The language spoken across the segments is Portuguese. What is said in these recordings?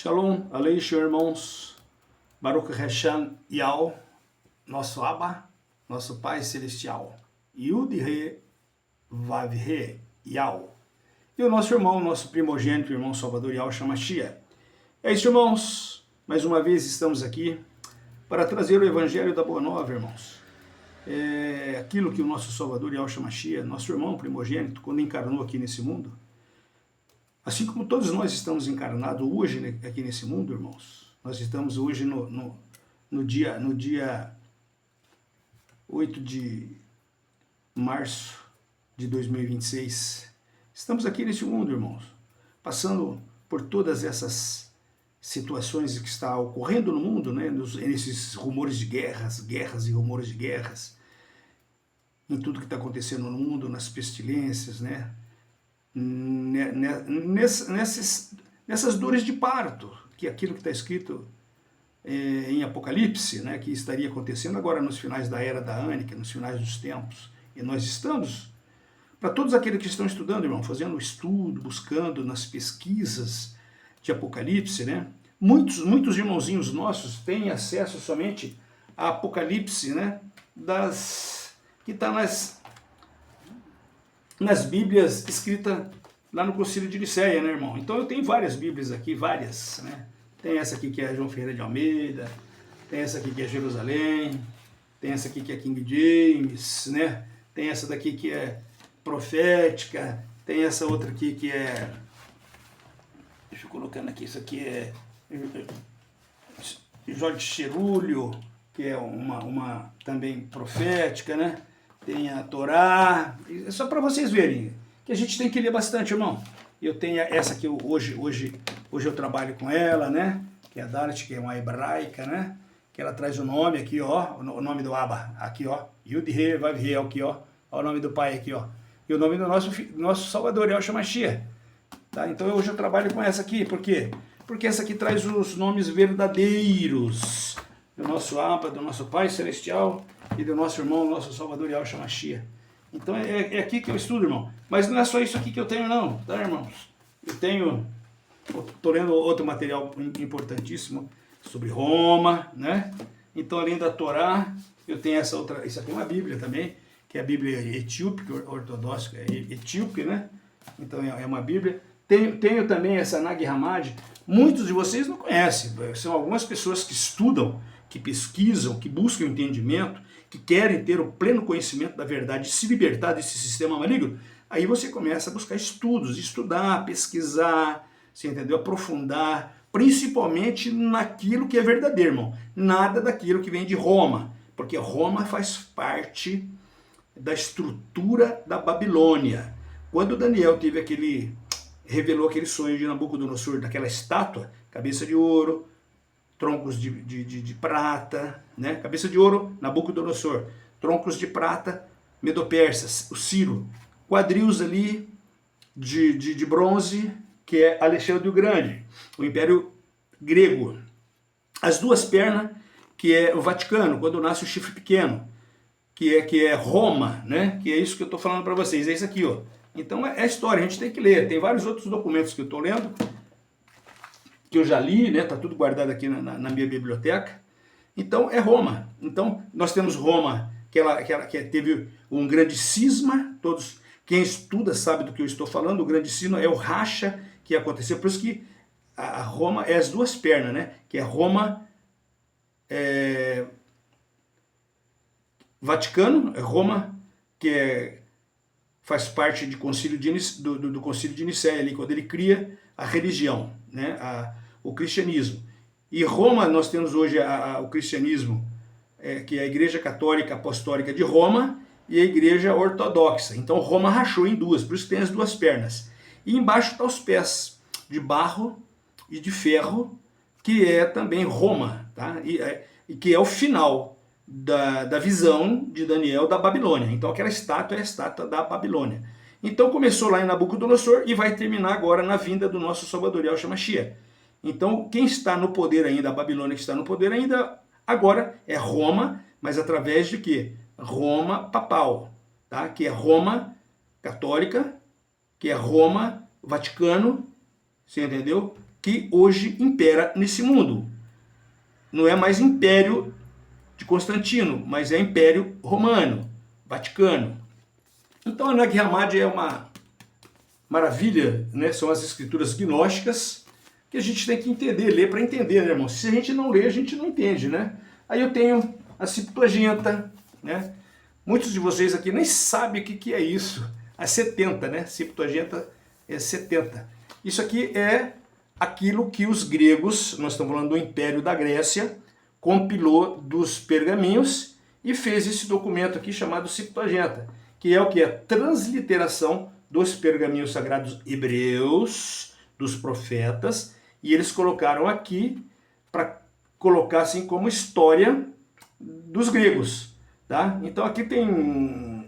Shalom, Aleichem, irmãos. Baruch Hashem Yao, nosso Abba, nosso Pai Celestial. Yud Re Vav Re Yao. E o nosso irmão, nosso primogênito, irmão Salvador Yao Shamashia. É isso, irmãos. Mais uma vez estamos aqui para trazer o Evangelho da Boa Nova, irmãos. É aquilo que o nosso Salvador Yao Shamashia, nosso irmão primogênito, quando encarnou aqui nesse mundo, assim como todos nós estamos encarnados hoje aqui nesse mundo, irmãos, nós estamos hoje no dia 8 de março de 2026. Estamos aqui nesse mundo, irmãos, passando por todas essas situações que está ocorrendo no mundo, né, nesses rumores de guerras e rumores de guerras, em tudo que está acontecendo no mundo, nas pestilências, né, nessas dores de parto, que é aquilo que está escrito em Apocalipse, né, que estaria acontecendo agora nos finais da era da Ânica, nos finais dos tempos. E nós estamos, para todos aqueles que estão estudando, irmão, fazendo estudo, buscando nas pesquisas de Apocalipse, né, muitos irmãozinhos nossos têm acesso somente a Apocalipse, né, que está nas Bíblias escritas lá no Concílio de Nicéia, né, irmão? Então eu tenho várias Bíblias aqui, várias, né? Tem essa aqui que é João Ferreira de Almeida, tem essa aqui que é Jerusalém, tem essa aqui que é King James, né? Tem essa daqui que é profética, tem essa outra aqui que é... Deixa eu colocando aqui, isso aqui é Jorge Cerulho, que é uma também profética, né? Tem a Torá, é só para vocês verem, que a gente tem que ler bastante, irmão. Eu tenho essa que hoje eu trabalho com ela, né? Que é a Dalit, que é uma hebraica, né? Que ela traz o nome aqui, ó, o nome do Abba, aqui, ó, Yud Re Vav Re, aqui, ó, o nome do Pai aqui, ó. E o nome do nosso Salvador, Yahshua Mashiach. Tá? Então hoje eu trabalho com essa aqui, por quê? Porque essa aqui traz os nomes verdadeiros do nosso Abba, do nosso Pai Celestial e do nosso irmão, nosso Salvador Yahshua Mashiach. Então é aqui que eu estudo, irmão. Mas não é só isso aqui que eu tenho, não, tá, irmãos? Estou lendo outro material importantíssimo sobre Roma, né? Então, além da Torá, eu tenho essa outra, isso aqui é uma Bíblia também, que é a Bíblia etíope, ortodoxa, etíope, né? Então é uma Bíblia. Tenho também essa Nag Hammadi. Muitos de vocês não conhecem, são algumas pessoas que estudam, que pesquisam, que buscam entendimento, que querem ter o pleno conhecimento da verdade e se libertar desse sistema maligno. Aí você começa a buscar estudos, estudar, pesquisar, você entendeu? Aprofundar, principalmente naquilo que é verdadeiro, irmão. Nada daquilo que vem de Roma, porque Roma faz parte da estrutura da Babilônia. Quando Daniel revelou aquele sonho de Nabucodonosor, daquela estátua, cabeça de ouro, troncos de prata, né? Cabeça de ouro, Nabucodonosor, troncos de prata, Medo-Persas, o Ciro, quadris ali de bronze, que é Alexandre o Grande, o Império Grego. As duas pernas, que é o Vaticano, quando nasce o chifre pequeno, que é Roma, né? Que é isso que eu estou falando para vocês, é isso aqui, ó. Então é a história, a gente tem que ler. Tem vários outros documentos que eu estou lendo, que eu já li, né? Tá tudo guardado aqui na minha biblioteca. Então é Roma. Então nós temos Roma, que teve um grande cisma. Quem estuda sabe do que eu estou falando. O grande cisma é o racha que aconteceu. Por isso que a Roma é as duas pernas, né? Que é Roma Vaticano, é Roma que faz parte do Concílio de Nicéia, ali, quando ele cria a religião, né? O cristianismo. E Roma, nós temos hoje o cristianismo, que é a Igreja Católica Apostólica de Roma e a Igreja Ortodoxa. Então Roma rachou em duas, por isso que tem as duas pernas. E embaixo está os pés de barro e de ferro, que é também Roma, tá? E que é o final da visão de Daniel da Babilônia. Então aquela estátua é a estátua da Babilônia. Então começou lá em Nabucodonosor e vai terminar agora na vinda do nosso Salvador Yahshua Mashiach. Então quem está no poder ainda, a Babilônia que está no poder ainda agora é Roma, mas através de quê? Roma papal, tá? Que é Roma católica, que é Roma Vaticano, você entendeu? que hoje impera nesse mundo. Não é mais Império de Constantino, mas é Império Romano, Vaticano. Então a Nag Hammadi é uma maravilha, né? São as escrituras gnósticas que a gente tem que entender, ler para entender, né, irmão? Se a gente não lê, a gente não entende, né? Aí eu tenho a Septuaginta, né? Muitos de vocês aqui nem sabem o que é isso. A 70, né? Septuaginta é 70. Isso aqui é aquilo que os gregos, nós estamos falando do Império da Grécia, compilou dos pergaminhos e fez esse documento aqui chamado Septuaginta, que é o que? A transliteração dos pergaminhos sagrados hebreus, dos profetas, e eles colocaram aqui para colocar assim como história dos gregos, tá? Então aqui tem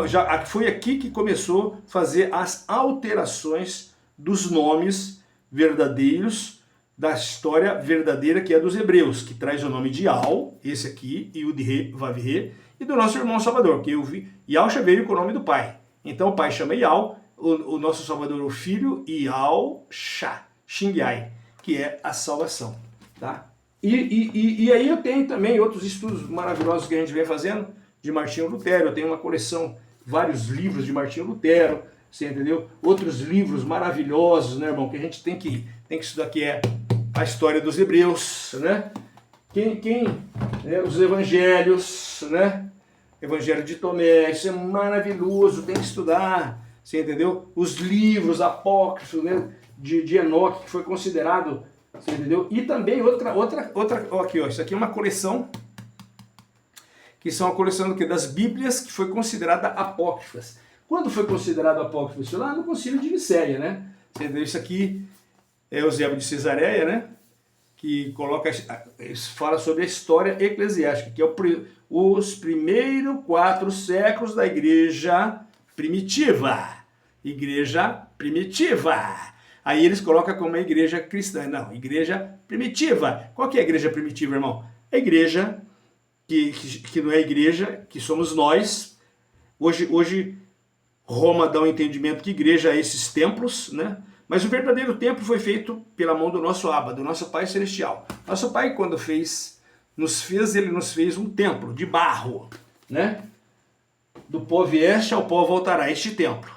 já foi aqui que começou a fazer as alterações dos nomes verdadeiros da história verdadeira que é dos hebreus, que traz o nome de Al, esse aqui, e o de Re, Vav-Re, e do nosso irmão Salvador, que eu vi, Yal já veio com o nome do pai. Então o pai chama Yal, o nosso Salvador, o filho, Yal Shah, Xingyai, que é a salvação, tá? E aí eu tenho também outros estudos maravilhosos que a gente vem fazendo de Martinho Lutero. Eu tenho uma coleção, vários livros de Martinho Lutero, você entendeu? Outros livros maravilhosos, né, irmão, que a gente tem que estudar, que é a história dos hebreus, né? Né, os evangelhos, né? Evangelho de Tomé, isso é maravilhoso, tem que estudar, você entendeu? Os livros apócrifos, né, de Enoque, que foi considerado, você entendeu? E também outra aqui, ó, isso aqui é uma coleção, que são a coleção do quê? Das Bíblias, que foi considerada apócrifas. Quando foi considerado apócrifo? Isso lá no Concílio de Nicéia, né? Você entendeu? Isso aqui é Eusébio de Cesareia, né? Que fala sobre a história eclesiástica, que é os primeiros 4 séculos da igreja primitiva. Igreja primitiva. Aí eles colocam como a igreja cristã. Não, igreja primitiva. Qual que é a igreja primitiva, irmão? A igreja que não é a igreja, que somos nós. Hoje Roma dá um entendimento que igreja é esses templos, né? Mas o verdadeiro templo foi feito pela mão do nosso Abba, do nosso Pai Celestial. Nosso Pai, quando ele nos fez um templo de barro, né? Do pó vieste, ao pó voltará este templo.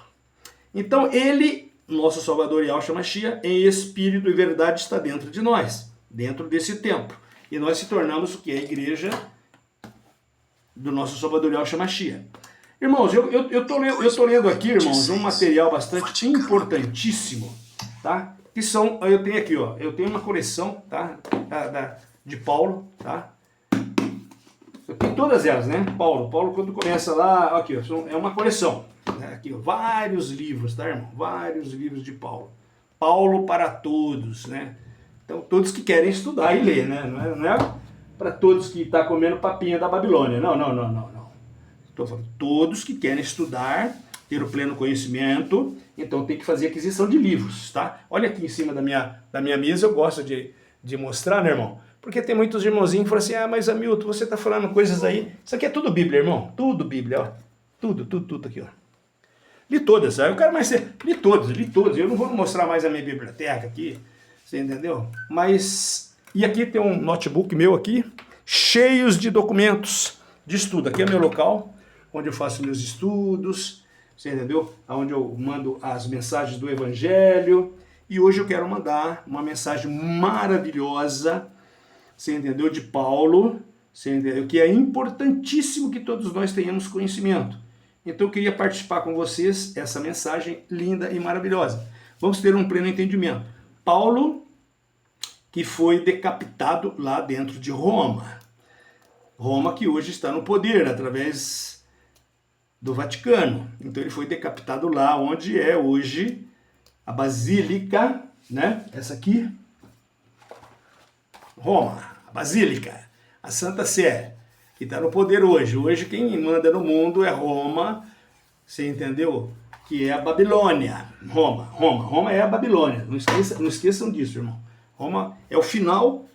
Então ele, nosso Salvador Yahshua Mashiach, em espírito e verdade está dentro de nós, dentro desse templo. E nós se tornamos o que é a igreja do nosso Salvador Yahshua Mashiach. Irmãos, eu tô lendo aqui, irmãos, um material bastante importantíssimo, tá? Que são, eu tenho aqui, ó, eu tenho uma coleção, tá? De Paulo, tá? Eu tenho todas elas, né? Paulo quando começa lá, aqui, ó, é uma coleção. Né? Aqui, ó, vários livros, tá, irmão? Vários livros de Paulo. Paulo para todos, né? Então, todos que querem estudar e ler, né? Não é para todos que estão comendo papinha da Babilônia. Não. Estou falando todos que querem estudar, ter o pleno conhecimento, então tem que fazer aquisição de livros, tá? Olha aqui em cima da minha mesa, eu gosto de mostrar, né, irmão? Porque tem muitos irmãozinhos que falam assim, mas Hamilton, você está falando coisas aí, isso aqui é tudo Bíblia, irmão, tudo Bíblia, ó, tudo aqui, ó. Li todas, aí eu quero mais ser, li todas, eu não vou mostrar mais a minha biblioteca aqui, você entendeu? Mas, e aqui tem um notebook meu aqui, cheios de documentos de estudo, aqui é meu local, onde eu faço meus estudos, você entendeu? Onde eu mando as mensagens do Evangelho. E hoje eu quero mandar uma mensagem maravilhosa, você entendeu? De Paulo, você entendeu? Que é importantíssimo que todos nós tenhamos conhecimento. Então eu queria participar com vocês essa mensagem linda e maravilhosa. Vamos ter um pleno entendimento. Paulo, que foi decapitado lá dentro de Roma. Roma que hoje está no poder através do Vaticano. Então ele foi decapitado lá onde é hoje a Basílica, né? Essa aqui, Roma, a Basílica, a Santa Sé, que está no poder hoje. Hoje quem manda no mundo é Roma, você entendeu? Que é a Babilônia. Roma é a Babilônia. Não esqueçam disso, irmão. Roma é o final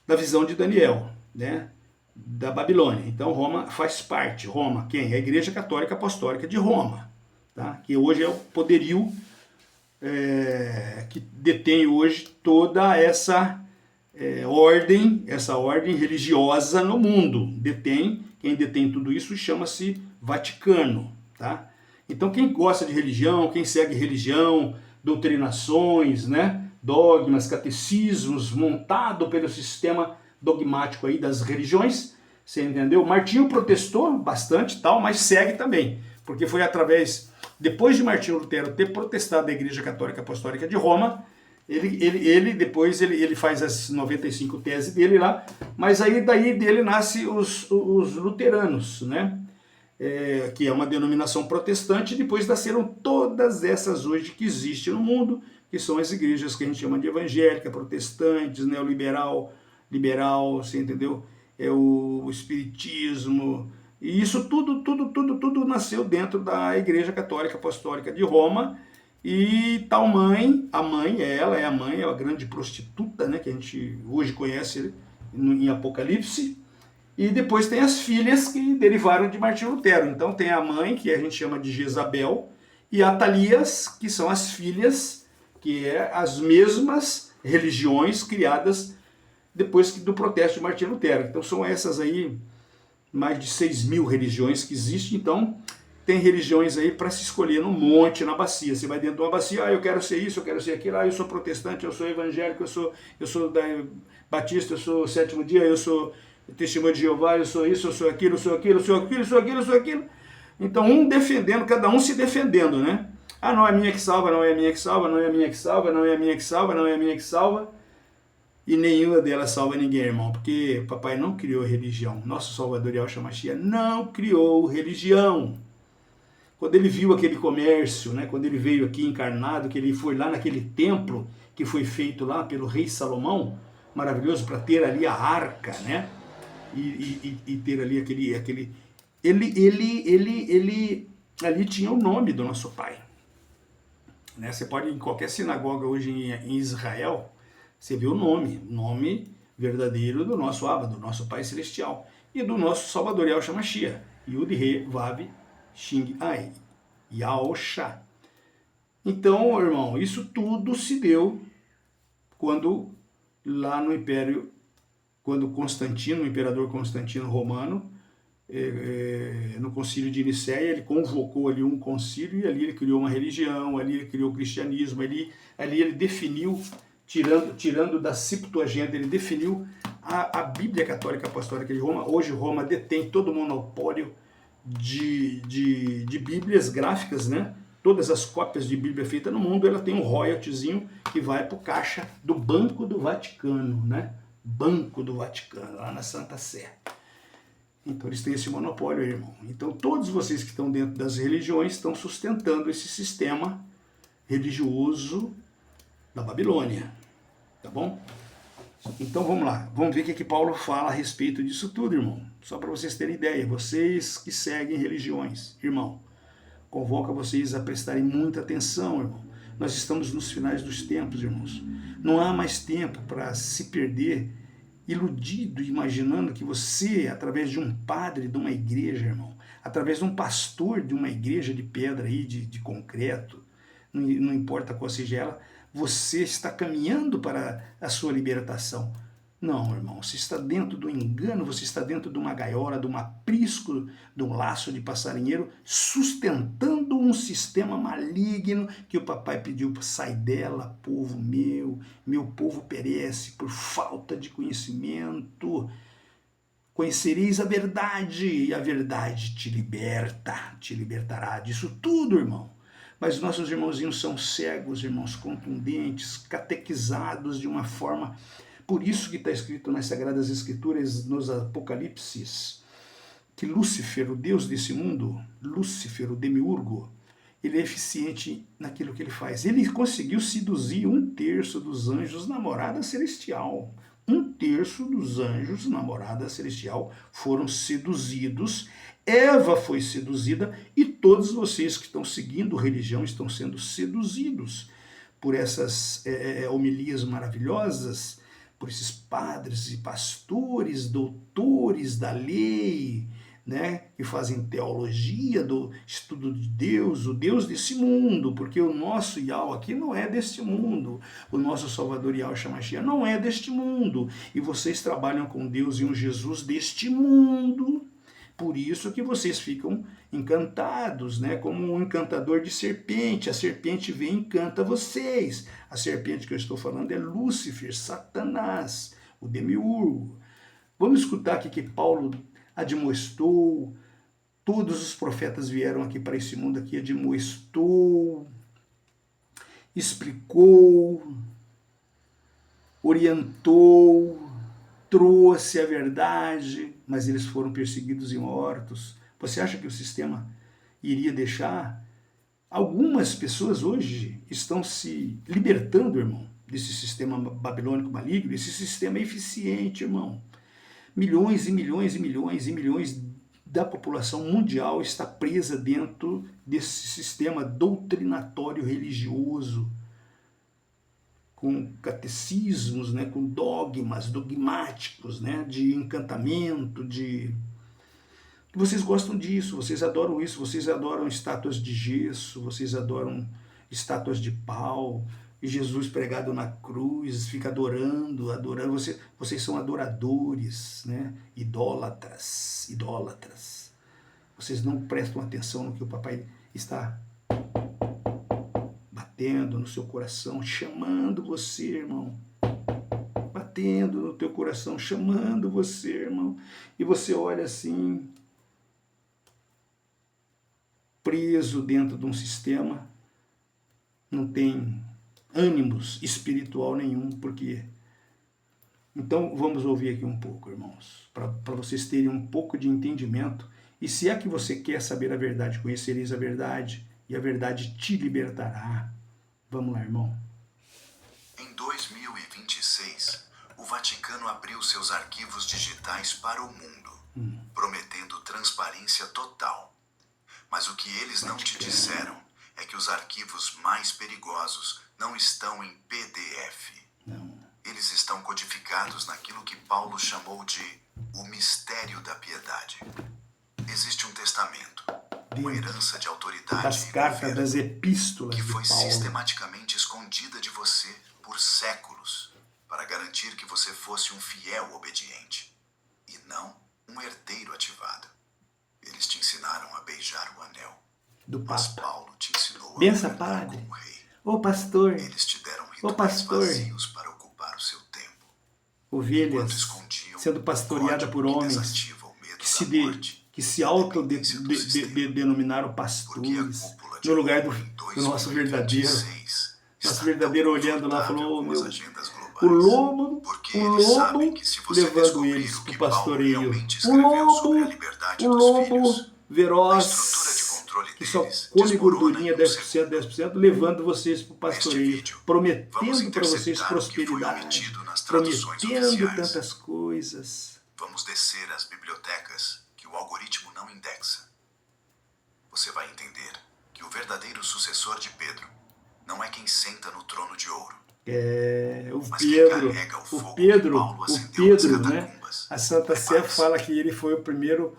da visão de Daniel, né? Da Babilônia. Então Roma faz parte. Roma, quem? A Igreja Católica Apostólica de Roma, tá? Que hoje é o poderio que detém hoje toda essa ordem religiosa no mundo. Quem detém tudo isso chama-se Vaticano, tá? Então quem gosta de religião, quem segue religião, doutrinações, né, dogmas, catecismos, montado pelo sistema dogmático aí das religiões, você entendeu? Martinho protestou bastante, tal, mas segue também, porque foi depois de Martinho Lutero ter protestado a Igreja Católica Apostólica de Roma, depois ele faz as 95 teses dele lá, mas aí daí dele nasce os luteranos, né? Que é uma denominação protestante, e depois nasceram todas essas hoje que existem no mundo, que são as igrejas que a gente chama de evangélica, protestantes, neoliberal, liberal, você entendeu? O espiritismo, e isso tudo nasceu dentro da Igreja Católica Apostólica de Roma. E tal mãe, ela é a grande prostituta, né, que a gente hoje conhece em Apocalipse. E depois tem as filhas que derivaram de Martinho Lutero. Então tem a mãe, que a gente chama de Jezabel, e Atalias, que são as filhas, que é as mesmas religiões criadas depois do protesto de Martinho Lutero. Então são essas aí, mais de 6.000 religiões que existem. Então tem religiões aí para se escolher num monte, na bacia. Você vai dentro de uma bacia, eu quero ser isso, eu quero ser aquilo, eu sou protestante, eu sou evangélico, eu sou batista, eu sou sétimo dia, eu sou testemunho de Jeová, eu sou isso, eu sou aquilo, eu sou aquilo, eu sou aquilo, eu sou aquilo, eu sou aquilo. Então cada um se defendendo, né? Ah, não é minha que salva, não é minha que salva, não é minha que salva, não é minha que salva, não é minha que salva. E nenhuma delas salva ninguém, irmão, porque papai não criou religião. Nosso Salvador Yahshua Mashiach não criou religião. Quando ele viu aquele comércio, né, quando ele veio aqui encarnado, que ele foi lá naquele templo que foi feito lá pelo rei Salomão, maravilhoso, para ter ali a arca, né, e ter ali aquele ele ali tinha o nome do nosso pai, né? Você pode ir em qualquer sinagoga hoje em Israel, você vê o nome verdadeiro do nosso Abba, do nosso Pai Celestial, e do nosso Salvador Yahshua Mashiach, Yud-He, Vav, Shing, Ai, Yahshua. Então, irmão, isso tudo se deu quando lá no Império, quando Constantino, o imperador Constantino Romano, no concílio de Nicéia, ele convocou ali um concílio e ali ele criou uma religião, ali ele criou o cristianismo, ali ele definiu, tirando da Septuaginta, ele definiu a Bíblia Católica Apostólica de Roma. Hoje Roma detém todo o monopólio de Bíblias gráficas, né? Todas as cópias de Bíblia feitas no mundo, ela tem um royaltyzinho que vai para o caixa do Banco do Vaticano, né? Banco do Vaticano, lá na Santa Sé. Então eles têm esse monopólio, irmão. Então todos vocês que estão dentro das religiões estão sustentando esse sistema religioso da Babilônia, tá bom? Então vamos lá, vamos ver o que Paulo fala a respeito disso tudo, irmão. Só para vocês terem ideia, vocês que seguem religiões, irmão, convoca vocês a prestarem muita atenção, irmão. Nós estamos nos finais dos tempos, irmãos. Não há mais tempo para se perder iludido, imaginando que você, através de um padre de uma igreja, irmão, através de um pastor de uma igreja de pedra aí, de concreto, não importa qual seja ela, você está caminhando para a sua libertação. Não, irmão, você está dentro do engano, você está dentro de uma gaiola, de um aprisco, de um laço de passarinheiro, sustentando um sistema maligno que o papai pediu para sair dela, povo meu povo perece por falta de conhecimento. Conhecereis a verdade, e a verdade te libertará disso tudo, irmão. Mas nossos irmãozinhos são cegos, irmãos, contundentes, catequizados de uma forma. Por isso que está escrito nas Sagradas Escrituras, nos Apocalipses, que Lúcifer, o Deus desse mundo, Lúcifer, o demiurgo, ele é eficiente naquilo que ele faz. Ele conseguiu seduzir 1/3 dos anjos na morada celestial. 1/3 dos anjos na morada celestial foram seduzidos. Eva foi seduzida e todos vocês que estão seguindo religião estão sendo seduzidos por essas homilias maravilhosas, por esses padres e pastores, doutores da lei, né, que fazem teologia do estudo de Deus, o Deus desse mundo, porque o nosso Yahweh aqui não é deste mundo, o nosso Salvador Yahweh Shamashiach não é deste mundo, e vocês trabalham com Deus e um Jesus deste mundo, por isso que vocês ficam encantados, né, como um encantador de serpente, a serpente vem e encanta vocês, a serpente que eu estou falando é Lúcifer, Satanás, o demiurgo. Vamos escutar aqui que Paulo admoestou, todos os profetas vieram aqui para esse mundo aqui, admoestou, explicou, orientou, trouxe a verdade, mas eles foram perseguidos e mortos. Você acha que o sistema iria deixar? Algumas pessoas hoje estão se libertando, irmão, desse sistema babilônico maligno, esse sistema é eficiente, irmão. Milhões e milhões e milhões e milhões da população mundial está presa dentro desse sistema doutrinatório religioso, com catecismos, né, com dogmas dogmáticos, né, de encantamento, de... Vocês gostam disso, vocês adoram isso, vocês adoram estátuas de gesso, vocês adoram estátuas de pau, e Jesus pregado na cruz, fica adorando, vocês são adoradores, né? Idólatras. Vocês não prestam atenção no que o papai está batendo no seu coração, chamando você, irmão. Batendo no teu coração, chamando você, irmão. E você olha assim, preso dentro de um sistema, não tem ânimos espiritual nenhum, porque... Então vamos ouvir aqui um pouco, irmãos, para vocês terem um pouco de entendimento, e se é que você quer saber a verdade, conhecereis a verdade, e a verdade te libertará. Vamos lá, irmão. Em 2026, o Vaticano abriu seus arquivos digitais para o mundo, prometendo transparência total. Mas o que eles não te disseram é que os arquivos mais perigosos não estão em PDF. Não. Eles estão codificados naquilo que Paulo chamou de o mistério da piedade. Existe um testamento, uma herança de autoridade Das e cartas, governo das epístolas que de foi Paulo. sistematicamente escondida de você por séculos, para garantir que você fosse um fiel obediente, e não um herdeiro ativado. Eles te ensinaram a beijar o anel, Do mas Papa. Paulo te ensinou a Bença, governar padre. como rei. Ô pastor, Eles te deram rituais pastor. vazios para ocupar o seu tempo, enquanto ovelhas escondiam sendo pastoreadas o por código que homens desativa o medo que da morte. se autodenominaram pastores, no lugar do nosso verdadeiro. Nosso verdadeiro olhando lá falou, oh, meu, o lobo levando eles para o pastoreio. O lobo veroz, que só come gordurinha 10%, 10%, levando vocês para o pastoreio, prometendo para vocês prosperidade, prometendo tantas coisas. Vamos descer às bibliotecas que o algoritmo não indexa. Você vai entender que o verdadeiro sucessor de Pedro não é quem senta no trono de ouro. O Pedro, né? A Santa Sé fala que ele foi o primeiro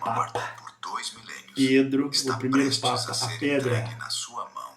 Papa. Por 2 milênios, Pedro, está o primeiro prestes Papa, a a ser pedra. entregue na sua mão.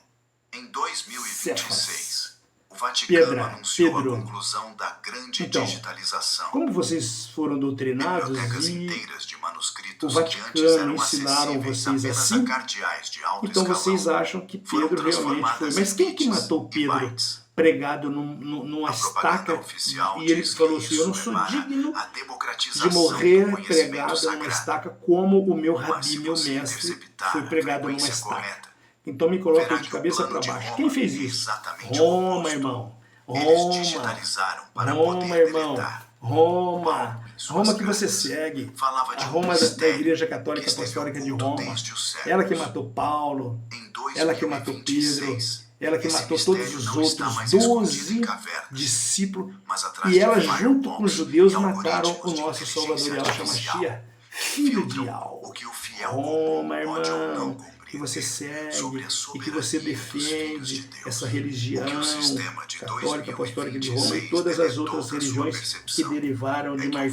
Em 2026, Cefas. o Vaticano Pedra, anunciou Pedro. a conclusão da grande Então, digitalização. Como vocês foram doutrinados Bibliotecas e inteiras de o manuscritos Vaticano que antes eram ensinaram acessíveis vocês apenas assim, a cardeais de alto então escalão, vocês acham que foram Pedro realmente foi. transformadas Mas em quem que bits matou e Pedro bytes. pregado numa A propaganda estaca? oficial E ele diz que falou assim, eu não isso sou é para digno a de democratização do morrer conhecimento pregado numa sagrado. estaca como o meu Mas rabi, se meu você mestre, interceptar foi a pregado numa frequência estaca. correta, Então me coloca verá de que o cabeça para plano de baixo. Roma Quem fez é isso? exatamente o Roma, oposto. irmão. Eles Roma. digitalizaram para Roma, poder irmão. deletar. Roma. Em suas Roma que você cartas, segue. falava de A um Roma da mistério Igreja Católica que esteve Apostólica de oculto Roma. desde os séculos. Ela que matou Paulo. Em Ela que matou Pedro. 2026, Ela que esse matou todos mistério os não está outros mais escondido 12 em cavernas, discípulos. mas atrás E de ela, firewalls junto com os judeus, e mataram o algoritmos de nosso Salvador inteligência Yahweh artificial. Shamashiach, filho de Filtram Yahweh. o que o fiel Roma, pode ou não irmão. cumprir. que você segue sobre a e que você soberania dos filhos de defende Deus. essa O que religião o sistema de católica, apostólica de Roma e 2026 todas as deletou outras da sua religiões que percepção derivaram é de que o Martinho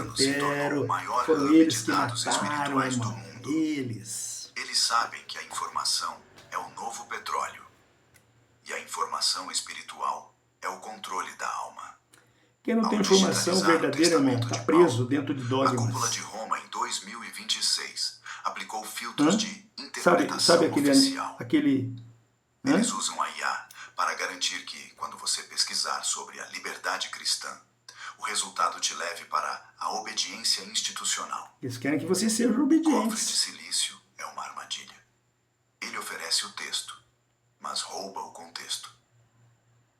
Vaticano se tornou o Lutero, maior foram hub eles de que dados mataram, espirituais do irmão. mundo. Eles. Eles sabem que a informação é o novo petróleo. E a informação espiritual é o controle da alma. Quem não tem Ao informação digitalizar o verdadeira, irmão, testamento está de preso Paulo, dentro de A Cúpula dogmas. de Roma, em 2026, aplicou filtros de Sabe interpretação oficial. aquele Eles usam a IA para garantir que, quando você pesquisar sobre a liberdade cristã, o resultado te leve para a obediência institucional. Eles querem que você seja O cofre de obediente. silício é uma armadilha. Ele oferece o texto, mas rouba o contexto.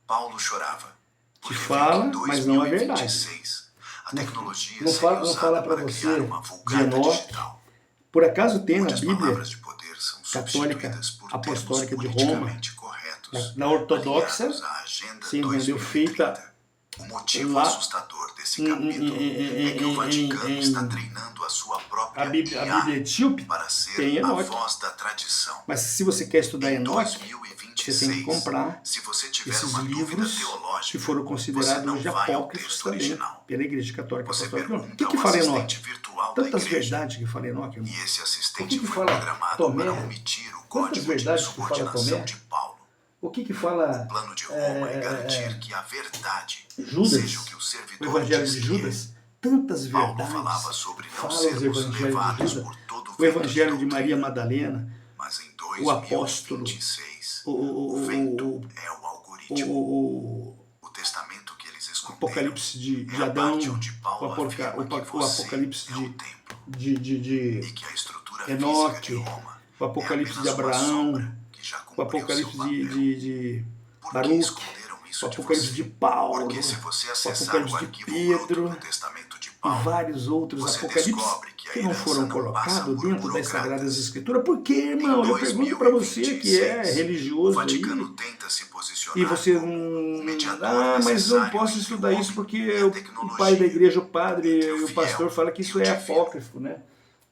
Paulo chorava. Te porque fala, viu que em mas não é verdade. 2026, a tecnologia Não seria fala usada para para você criar uma de vulgata Enoque. digital. Por acaso tem na Muitas Bíblia palavras de poder são católica substituídas por apostólica termos de Roma, politicamente corretos, na ortodoxa, alinhados à Agenda você entendeu, 2030. feita O motivo lá assustador desse capítulo é que o Vaticano está treinando a sua a própria Bíblia IA etíope, para ser tem a Enoque. voz da tradição. Mas se você quer estudar Em Enoque, você tem que 2026, comprar se você tiver esses uma dúvida livros que teológica, foram você considerados não hoje vai ao apócrifos texto também original. pela Igreja Católica Você Apostólica. O pergunta que ao fala assistente Enoque? virtual da Tantas igreja. verdades que fala Enoque, irmão. E esse O assistente que foi fala programado Tomé? para omitir o Quantas código de verdades que fala subordinação Tomé? de Paulo. O que O fala plano de Roma é garantir que a verdade Judas, seja o que o o servidor Evangelho diz de que Judas? Tantas Paulo verdades. falava sobre não Fala os sermos Evangelhos de levados Judas, por todo o vento de Evangelho de doutrina. Maria Madalena, Mas em o apóstolo, 2026, o vento é o algoritmo. o O testamento que eles esconderam Apocalipse de é a Adão, parte onde Paulo afirma que você Apocalipse é o templo de e que a estrutura física Enoque, de Roma o Apocalipse é de apenas uma Abraão, sombra que já o cumpriu Apocalipse seu papel. de Por que Baruque, esconderam isso o de Apocalipse você? de Paulo, Porque se você o acessar Apocalipse o de arquivo Pedro bruto do testamento de e Paulo, vários outros você apocalipses descobre que a que não herança foram não passa colocados por dentro das burocratas. Sagradas Escrituras. Por que, irmão? Eu pergunto para você que é 2026, o religioso Vaticano aí, tenta se posicionar e você como não... o mediador Ah, mas eu não necessário posso entre estudar o isso homem porque e a o pai tecnologia, da igreja, o padre entre e o fiel pastor fala que e isso o é divino. apócrifo, né?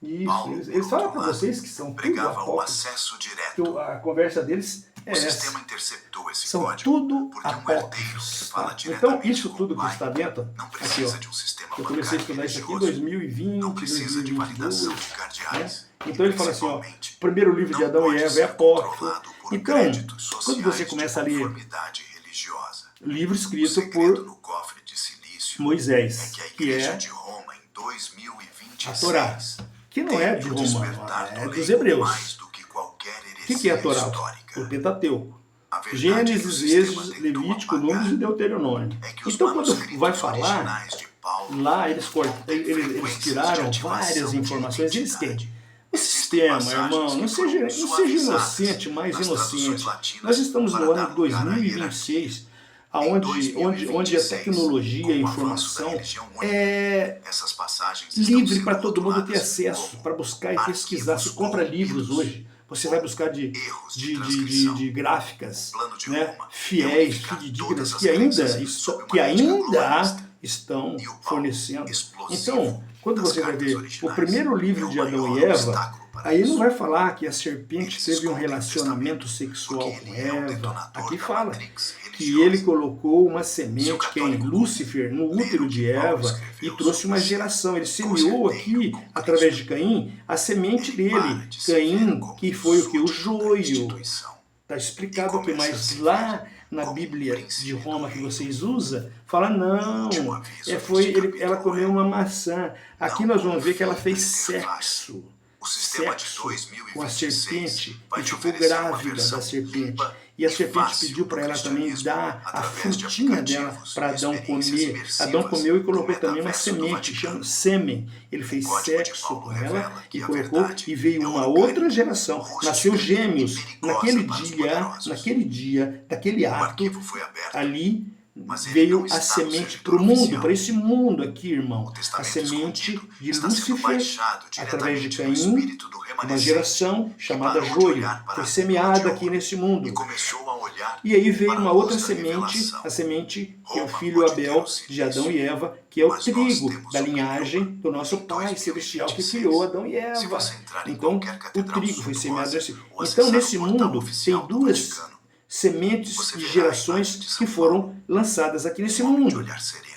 Isso, Paulo, eles por falam outro para lado, vocês que são tudo pregava o apócrifos. acesso Que direto. a conversa deles é O essa. sistema interceptou esse São código tudo porque um herdeiro que apócrifos. fala Tá? diretamente Então, isso com tudo o que pai está dentro, não aqui, precisa ó, de um sistema eu comecei a bancário estudar isso aqui em religioso. 2020, Não precisa de 2022. validação de Né? cardeais. Então ele fala assim, ó, Principalmente, o primeiro livro de não Adão e pode Eva é ser apócrifo. controlado por Então, créditos quando você sociais começa a de ler conformidade religiosa. livro O escrito segredo por no cofre de silício é Moisés, que a que igreja é de Roma em a 2026 Torá, que não é de teve o Roma, despertar do é dos leigo hebreus. mais do que qualquer O que é a heresia Torá? histórica. O Pentateuco. A verdade é que o Gênesis, sistema Êxodo, tentou Levítico, apagar Números e Deuteronômio. é que os Então, quando manuscritos vai falar, originais de Paulo lá eles frequências tiraram de várias ativação de informações. Eles têm. identidade. O sistema, irmão, não seja inocente, mais inocente. Nós estamos no ano de 2026, onde a tecnologia e a informação é livre para todo mundo ter acesso, para buscar e pesquisar. Você compra livros hoje, você vai buscar de gráficas, né, fiéis, fidedignas, que ainda estão fornecendo. Então, quando você vai ver o primeiro livro de Adão e Eva, aí não vai falar que a serpente teve um relacionamento sexual com Eva. Aqui fala que ele colocou uma semente, que é em Lúcifer, no útero de Eva, e trouxe uma geração. Ele semeou aqui, através de Caim, a semente dele. Caim, que foi o que? O joio. Está explicado aqui, mas lá na Bíblia de Roma que vocês usam, fala não, ela comeu uma maçã. Aqui nós vamos ver que ela fez sexo com a serpente e ficou grávida da serpente. E a serpente pediu para ela também dar a frutinha dela para Adão comer. Adão comeu e colocou também uma semente, chama sêmen. Ele fez sexo com ela e colocou, e veio uma outra geração. Nasceu gêmeos. Naquele dia, daquele ato, ali Mas ele veio não a está no semente servidor para o mundo, oficial. para esse mundo aqui, irmão. O A testamento semente escondido de está sendo Lúcifer, baixado através de diretamente do Caim, espírito do uma remanescente geração que chamada parou de joio, olhar para foi a semeada cúpula de aqui ouro nesse e mundo. começou a olhar E aí veio para a uma luz outra da semente, revelação. a semente que é o Roma filho pode ter Abel o de Adão silício, e Eva, que é o mas nós trigo temos da o linhagem Pneu do nosso em Pai Celestial que 2026. criou Adão e Se Eva. você entrar em Então, qualquer o catedral trigo foi semeado suntuosa assim. ou Então, acessar nesse o portal mundo, oficial tem do duas Vaticano, sementes você e verá a imagem gerações de São que foram lançadas aqui nesse um homem de mundo. olhar sereno,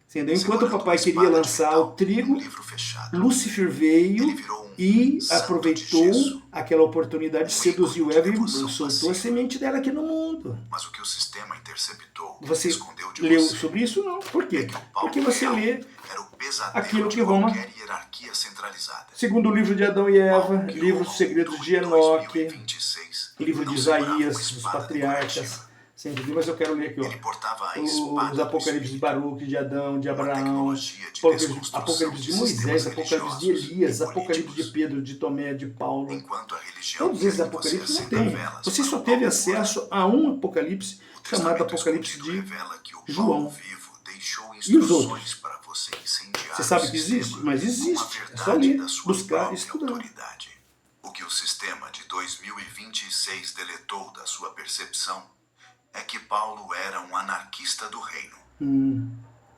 Entendeu? Enquanto o segurando uma papai queria espada de lançar o metal e um trigo, livro fechado. Lúcifer Ele veio virou um e santo de aproveitou gesso, aquela oportunidade, um seduziu ícone de Eva e devoção soltou a passiva. semente dela aqui no mundo. Mas o que o sistema interceptou e Você escondeu de leu você sobre isso? Não. Por é quê? que o Porque Paulo você real lê era o pesadelo aquilo de que Roma, qualquer hierarquia centralizada. segundo o livro de Adão e Eva, Paulo que livro Roma dos segredos ocultou de em Enoque, 2026 livro de não segurava uma Isaías, dos espada patriarcas. decorativa. Você entendeu? Mas eu quero ler aqui, ó. Ele portava a Os espada do Apocalipse de Espírito, Baruque, de Adão, de uma Abraão, tecnologia de desconstrução Apocalipse de de Moisés, sistemas Apocalipse de religiosos Elias, e Apocalipse de políticos. Pedro, de Tomé, de Paulo. Enquanto a religião Todos quer esses que você Apocalipse não acenda tem. velas Você para só o teve Paulo acesso morto, a um Apocalipse o chamado testamento Apocalipse escondido de revela que o Paulo João. vivo deixou E os instruções outros? para você incendiar Você o sabe que sistema existe? Mas com a existe. É só verdade ler, da sua buscar, própria estudar. autoridade. O que o sistema de 2026 deletou da sua percepção é que Paulo era um anarquista do reino.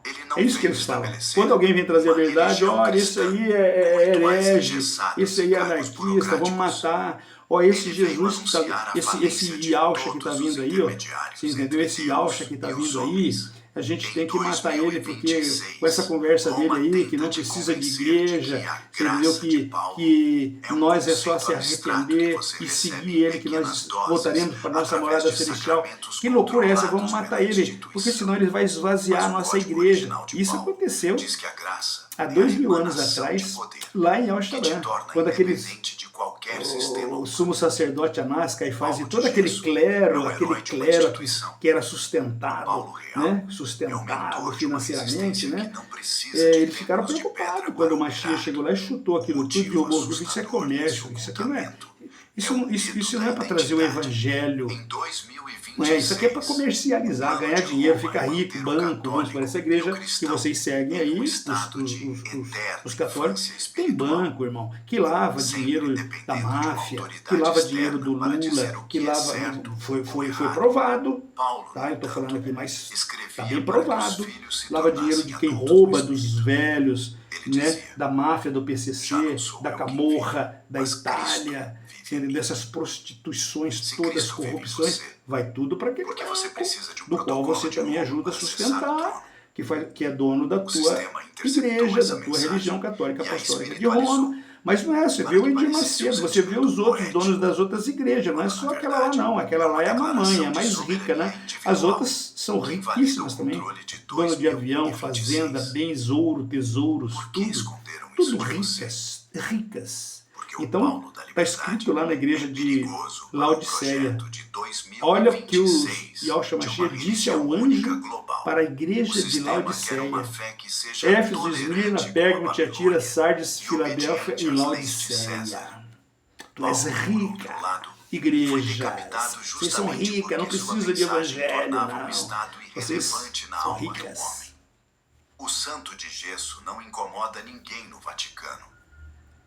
Ele não É isso que veio eles falam. estabelecer Quando alguém vem trazer a uma verdade, religião olha, isso cristã aí é com rituais herege, engessados isso aí e é cargos anarquista, vamos burocráticos. matar. Ó, esse Ele veio Jesus que está, anunciar a falência esse de Yalcha que está todos os vindo aí, ó, intermediários você entendeu? entre Esse Deus Yalcha que está e os vindo aí, homens. a gente Em tem que matar ele, porque 2026, com essa conversa dele Roma aí, que tenta não te precisa de convencer de igreja, que a você entendeu? graça de Paulo Que é um nós é só se conceito abstrato que arrepender você e recebe seguir em ele, que pequenas nós doses, voltaremos para nossa através morada de celestial. sacramentos Que loucura é essa? Vamos controlados matar pela ele, instituição. porque senão ele vai esvaziar a Mas o nossa código igreja. original de Isso Paulo aconteceu diz que a graça há é a 2000 anos emanação atrás, de poder lá em que te Amsterdã, torna quando aqueles independente de qualquer sistema o humano. sumo sacerdote Anás, Caifás e Paulo todo de aquele Gesso clero, é o aquele herói de uma clero instituição. que era O sustentado, Paulo real né? é o Sustentado mentor de uma financeiramente, resistência né? que não precisa de Eles ficaram templos de preocupados pedra quando para o Mashiach operar. chegou lá e chutou aquilo tudo e Motivo derrubou. Isso é assustador comércio, desse isso aqui não é. ocultamento Isso, é o não- medo isso não da é para trazer o identidade. evangelho. Em Não é, isso aqui é para 2026, comercializar, o plano ganhar de dinheiro, Roma ficar é rico, manter o banco, vamos católico para essa e o igreja que cristão vocês seguem em aí, um os estado de eterna católicos, infância tem espiritual, banco, irmão, que lava sempre dinheiro dependendo da de uma máfia, que autoridade lava dinheiro externa do para dizer Lula, o que que é lava, certo foi ou errado. provado, Paulo, tá? Eu no estou falando entanto, aqui, mas escrevia está bem para que os provado, filhos se lava dinheiro de tornassem quem adultos rouba no dos espírito. velhos, Ele né? dizia, Da máfia do já PCC, não sou da eu quem Camorra, vive, da mas Itália, Cristo vive em mim. dessas prostituições Se todas, Cristo vive em corrupções, você, vai tudo para aquele porque você banco, precisa de um do qual protocolo você de também Roma ajuda a para acessar o sustentar, trono. que é dono da O tua sistema interceptou igreja, essa da tua mensagem religião católica e a apostólica de espiritualizou Roma. Mas não é, você para vê o que Edir parecesse um Macedo, você vê sentimento os outros poético, donos das outras igrejas, não é quando só na aquela lá verdade não, aquela é lá uma é a mamãe, declaração a de mais rica, né? soberania As individual outras são que invalida riquíssimas o também, controle de dono de avião, 2026. fazenda, bens, ouro, tesouros, Por que tudo, esconderam tudo isso de você? ricas, ricas. Porque o Então, Paulo da está liberdade escrito lá na igreja é de perigoso para o Laodiceia. projeto de Olha o que o 2026 Yahshua de uma Mashiach disse religião ao única anjo global. para a O igreja de sistema quer uma Laodiceia. fé que seja Éfeso, Esmirna, tolerante com a Pérgamo, Tiatira, Babilônia Sardes, e Filadélfia obediente e às leis de Laodiceia. César. Tu és Paulo, por outro rica, lado, foi igrejas. decapitado Vocês são justamente ricas, não porque sua precisa de mensagem evangelho, tornava um não. estado Vocês irrelevante na são alma do ricas. homem. O santo de gesso não incomoda ninguém no Vaticano.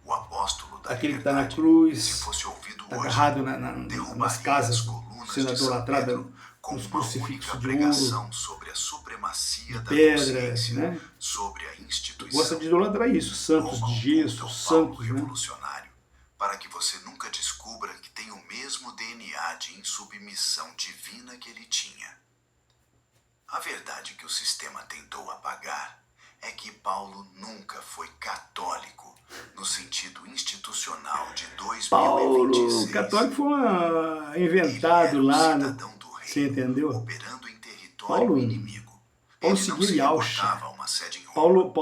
O apóstolo da Aquele que está na liberdade, cruz, se fosse ouvido está hoje, agarrado nas derrubaria casas, as colunas sendo de São idolatrado Pedro com nos uma crucifixos única de pregação ouro, sobre a supremacia da pedra, consciência, né? sobre a instituição. Gosta de idolatrar isso, santos Roma de gesso, oculta o Paulo santos, né? revolucionário para que você nunca descubra que tem o mesmo DNA de insubmissão divina que ele tinha. A verdade que o sistema tentou apagar é que Paulo nunca foi católico no sentido institucional de 2026. Paulo, católico foi inventado Ele era lá, um cidadão do reino, você entendeu? operando em território Paulo- inimigo. Paulo Ele não seguia se Yahshua. reportava a uma sede em Roma.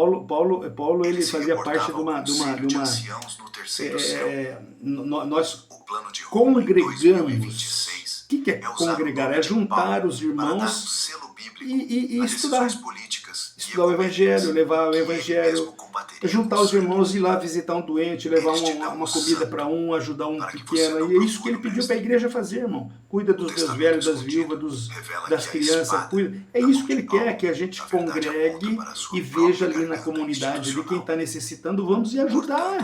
Paulo ele se fazia reportava parte de uma ao Conselho de Anciãos no terceiro céu. nós O plano de Roma em congregamos. 2026 O que é é usar congregar? o nome É de juntar Paulo os para dar um irmãos selo bíblico e a estudar. decisões políticas e estudar o Evangelho, levar o Evangelho, juntar os irmãos, ir lá visitar um doente, levar uma comida para um, ajudar um pequeno. E é isso que ele pediu para a igreja fazer, irmão. Cuida dos meus velhos, das viúvas, das crianças, cuida. É isso que ele quer, que a gente congregue e veja ali na comunidade, ali quem está necessitando, vamos e ajudar.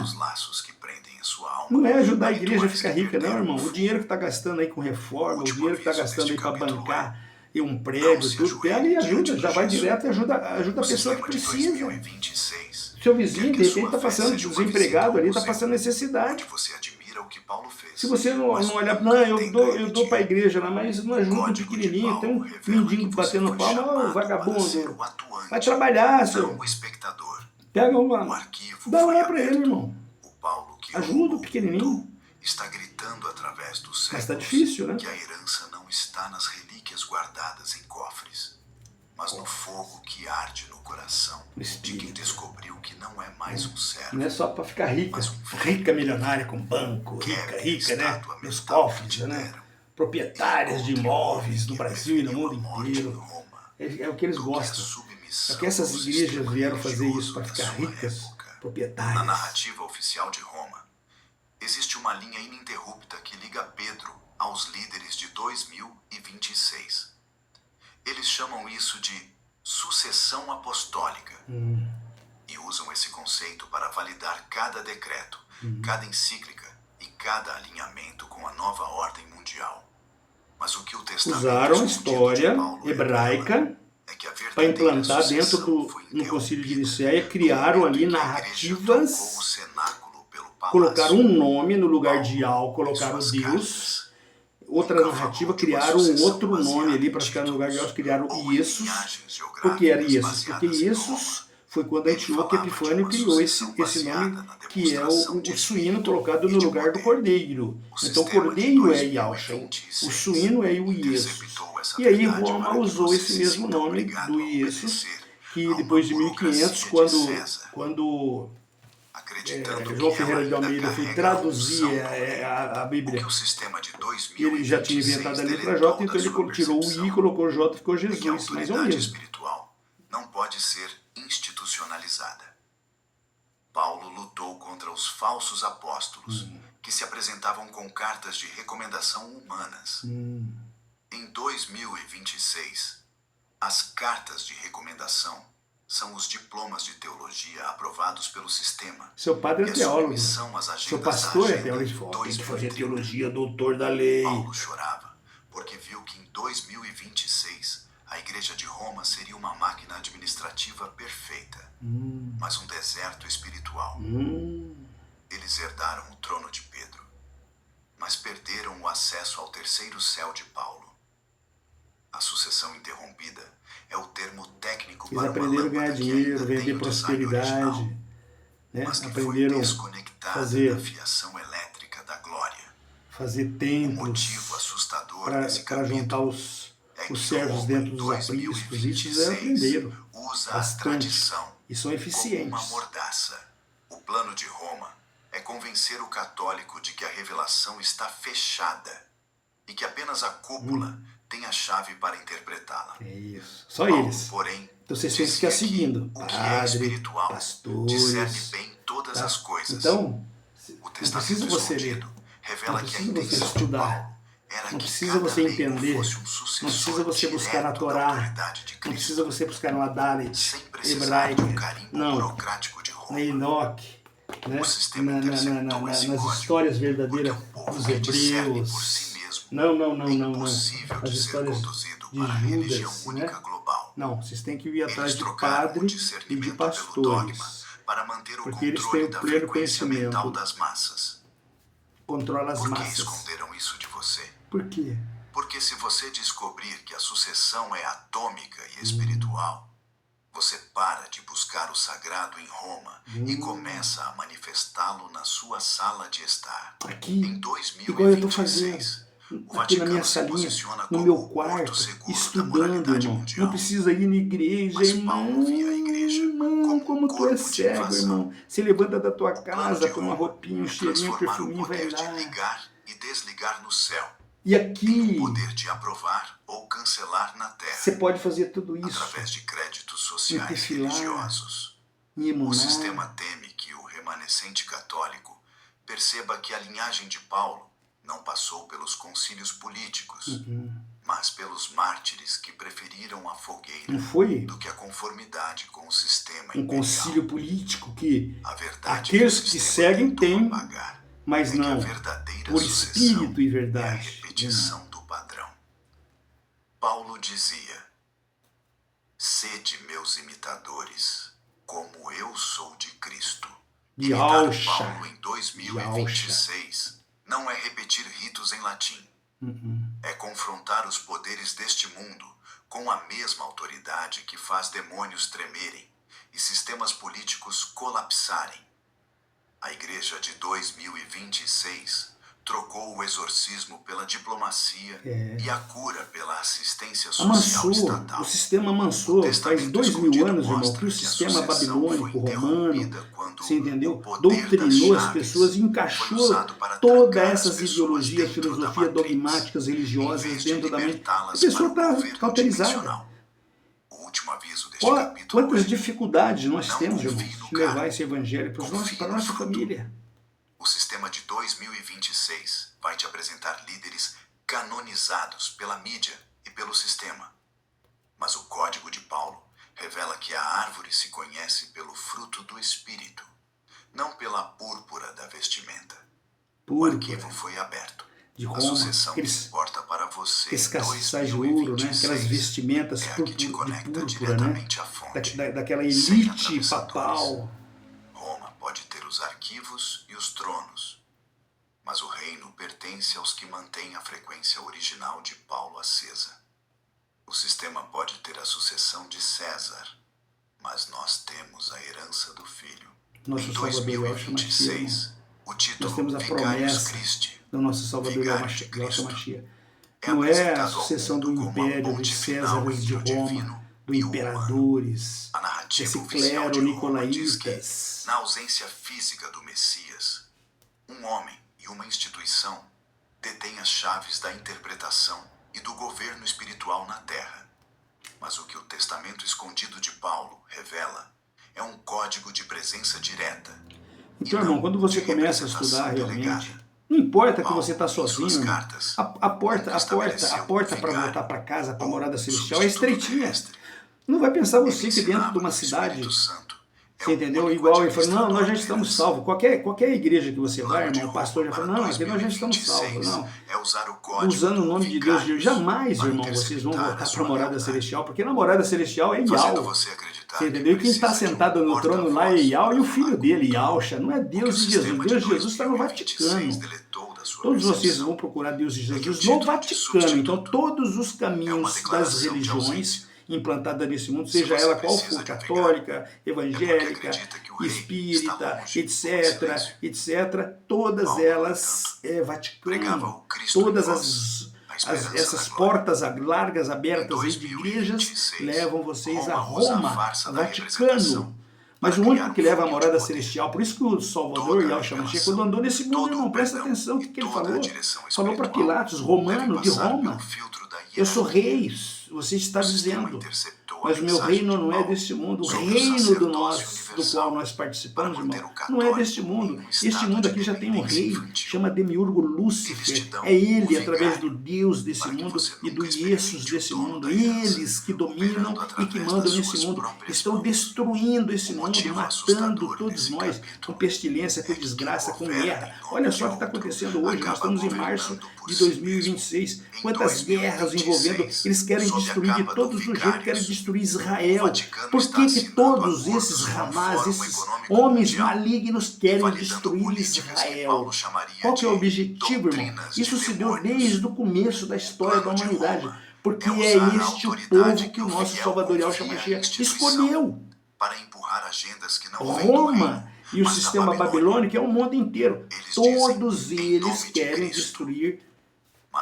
Não é ajudar a igreja a ficar rica, não, irmão. O dinheiro que está gastando aí com reforma, o dinheiro que está gastando aí para bancar e um prédio, tudo, pega e ajuda, já vai direto e ajuda a pessoa que precisa. Seu vizinho, de repente, está passando desempregado ali, está passando necessidade. Se você não olhar, não, eu dou para a igreja lá, mas não ajuda o pequenininho, tem um mendigo batendo palma, vagabundo. Vai trabalhar, senhor. Pega dá lá para ele, irmão. Ajuda o pequenininho. Está gritando através dos séculos, mas está difícil, né? Que a herança não está nas relíquias guardadas em cofres, mas no fogo que arde no coração de quem descobriu que não é mais um servo. Não é só para ficar rica, rica milionária com banco, rica, né? Nos cofres, né? Proprietárias de imóveis no Brasil e no mundo inteiro. É o que eles gostam. É que essas igrejas vieram fazer isso para ficar ricas, proprietárias. Na narrativa oficial de Roma, existe uma linha ininterrupta que liga Pedro aos líderes de 2026. Eles chamam isso de sucessão apostólica e usam esse conceito para validar cada decreto, cada encíclica e cada alinhamento com a nova ordem mundial. Mas o que o Testamento usaram a história hebraica para implantar dentro no Concílio de Nicéia, criaram ali narrativas, colocaram um nome no lugar de Al, colocaram Deus, outra narrativa, criaram um outro nome ali para ficar no lugar de Deus, criaram Iesus. Por que era Iesus? Porque Iesus foi quando Antíoco Epifânio criou esse nome, que é o suíno colocado no lugar do cordeiro. Então o cordeiro é Yahshua, o suíno é o Iesus. E aí Roma usou esse mesmo nome do Iesus, que depois de 1500, quando João Ferreira de Almeida foi traduzir a Bíblia, ele já tinha inventado a letra J, então ele tirou o I, colocou J e ficou Jesus, mas é o mesmo. Espiritual não pode ser institucionalizada. Paulo lutou contra os falsos apóstolos, que se apresentavam com cartas de recomendação humanas. Em 2026, as cartas de recomendação são os diplomas de teologia aprovados pelo sistema. Seu padre é teólogo, seu pastor é teólogo, tem que fazer teologia, doutor da lei. Paulo chorava, porque viu que em 2026 a igreja de Roma seria uma máquina administrativa perfeita, mas um deserto espiritual. Eles herdaram o trono de Pedro, mas perderam o acesso ao terceiro céu de Paulo. A sucessão interrompida é o termo técnico para uma lâmpada aprenderam a ganhar dinheiro, vender prosperidade, né? Aprenderam a fazer da fiação elétrica da glória. Fazer templos para juntar os servos dentro dos apriscos. Isso eles aprenderam bastante e são eficientes. Uma mordaça. O plano de Roma é convencer o católico de que a revelação está fechada e que apenas a cúpula tem a chave para interpretá-la. É isso. Só eles. Porém, então vocês têm que ficar seguindo. O que é espiritual discerne pastores. bem todas as coisas. Então, O não Testamento precisa você ler. escondido revela Não que a precisa você intenção de estudar. Paulo era Não que precisa cada você leigo entender. fosse um Não sucessor precisa você buscar na direto da Torá. autoridade de Não Cristo, precisa você buscar no Adalet sem precisar hebraica. de um carimbo Não. burocrático de Na Roma. Enoque. Né? O sistema interceptou esse Nas código, histórias verdadeiras porque o povo dos que discerne hebreus. por si mesmo Não. é impossível As de ser histórias conduzido de para a religião Judas, única né? global. Não, vocês têm que ir atrás Eles de trocaram o padre e de discernimento pelo dogma pastores. para manter o Porque eles controle têm o da pleno frequência conhecimento. mental das massas. Controla as Por que massas. esconderam isso de você? Por quê? Porque se você descobrir que a sucessão é atômica e espiritual, você para de buscar o sagrado em Roma e começa a manifestá-lo na sua sala de estar. Aqui, Em igual eu tô fazendo. 2026, o Aqui na minha Vaticano se salinha, posiciona no como meu o quarto, porto seguro da estudando, moralidade irmão. mundial. Não precisa ir na igreja, Mas irmão. Paulo via a igreja Irmão, como tu é corpo de cego, invasão. irmão. Você levanta da tua O plano casa, de põe uma Roma roupinha, um é cheirinho, um transformar perfuminho, o vai poder de lá. ligar e desligar no céu E em aqui, o poder de aprovar ou cancelar na terra você pode fazer tudo isso. através de créditos sociais e Tefilah, religiosos. O Emuná. sistema teme que o remanescente católico perceba que a linhagem de Paulo não passou pelos concílios políticos, mas pelos mártires que preferiram a fogueira Não foi do que a conformidade com o sistema um imperial. concílio político que A verdade aqueles que o que sistema seguem tentou têm, apagar mas é que a não verdadeira por sucessão espírito e é a verdade. repetição do padrão. Paulo dizia: sede meus imitadores, como eu sou de Cristo. De Imitar Alcha. Paulo em 2026 não é repetir ritos em latim. É confrontar os poderes deste mundo com a mesma autoridade que faz demônios tremerem e sistemas políticos colapsarem. A igreja de 2026 trocou o exorcismo pela diplomacia e a cura pela assistência social Amansou, estatal. o sistema amansou. Faz Testamento 2000 escondido anos, irmão, mostra que o que a sistema sucessão babilônico, foi romano, interrompida quando você entendeu? o poder Doutrinou das as chaves pessoas e foi encaixou usado para todas trancar as essas pessoas ideologias, dentro da filosofia matriz, dogmáticas, em religiosas vez de dentro da mente. A libertá-las pessoa para o está governo cauterizada. dimensional. O último aviso deste capítulo Quantas é: dificuldades nós não temos, confie irmãos, no de levar cara, esse evangelho para confie a no nossa fruto. família. O sistema de 2026 vai te apresentar líderes canonizados pela mídia e pelo sistema. Mas o código de Paulo revela que a árvore se conhece pelo fruto do Espírito, não pela púrpura da vestimenta. O arquivo foi aberto. De A Roma, sucessão que aqueles importa para você em castiçais de ouro, né? 2026 Aquelas vestimentas é a que te de conecta púrpura, né? diretamente à fonte, Daquela sem elite atravessadores. papal. Roma pode ter os arquivos e os tronos, mas o reino pertence aos que mantêm a frequência original de Paulo acesa. O sistema pode ter a sucessão de César, mas nós temos a herança do Filho. Nosso Em Salvador Yahshua 2026, o Nós título temos a Vicarius promessa Christi do nosso Salvador Vigário de Yahshua Cristo Mashiach. é Não é a apresentado ao sucessão do mundo como a império, ponte dos final Césares de entre o Roma, divino do e o humano. imperadores, A narrativa desse oficial clero de Roma diz que, nicolaítas. na ausência física do Messias, um homem e uma instituição detêm as chaves da interpretação e do governo espiritual na Terra. Mas o que o testamento escondido de Paulo revela é um código de presença direta. Então, irmão, quando você começa a estudar realmente, não importa que você está sozinho, irmão, a porta para voltar para casa, para a morada celestial, é estreitinha. Não vai pensar você que dentro de uma cidade, você entendeu? Igual ele falou, não, nós já estamos salvos. Qualquer igreja que você vai, irmão, o pastor já fala, não, aqui nós já estamos salvos. Não. Usando o nome de Deus, jamais, irmão, vocês vão voltar para a morada celestial, porque na morada celestial é Yahweh. Você entendeu? E quem está sentado no trono lá é Yahweh e o filho dele, Yahshua. Não é Deus e Jesus. Deus e Jesus está no Vaticano. Todos vocês vão procurar Deus e Jesus no Vaticano. Então, todos os caminhos das religiões implantada nesse mundo, seja ela qual for, católica, evangélica, espírita, etc., todas elas é Vaticano. Todas essas portas largas, abertas aí de igrejas levam vocês a Roma, a Vaticano. Mas o único que leva a morada celestial, por isso que o Salvador Yahshua Mashiach, quando andou nesse mundo, irmão, presta atenção o que ele falou. Falou para Pilatos, romano de Roma, eu sou rei, você está dizendo, mas o meu reino não é deste mundo. O reino do qual nós participamos, irmão, não é deste mundo. Este mundo aqui já tem um rei, chama Demiurgo Lúcifer. É ele, através do Deus desse mundo e do Jesus desse mundo. Eles que dominam e que mandam nesse mundo estão destruindo esse mundo, matando todos nós com pestilência, com desgraça, com guerra. Olha só o que está acontecendo hoje. Nós estamos em março de 2026. Quantas guerras envolvendo, eles querem destruir de todos os jeitos, querem destruir Israel. Por que todos esses Hamas, esses homens malignos querem destruir Israel? Qual que é o objetivo, irmão? Isso se deu desde o começo da história da humanidade, porque é este o povo que o nosso Salvador Yahshua Mashiach escolheu. Roma e o sistema babilônico é o mundo inteiro. Todos eles querem destruir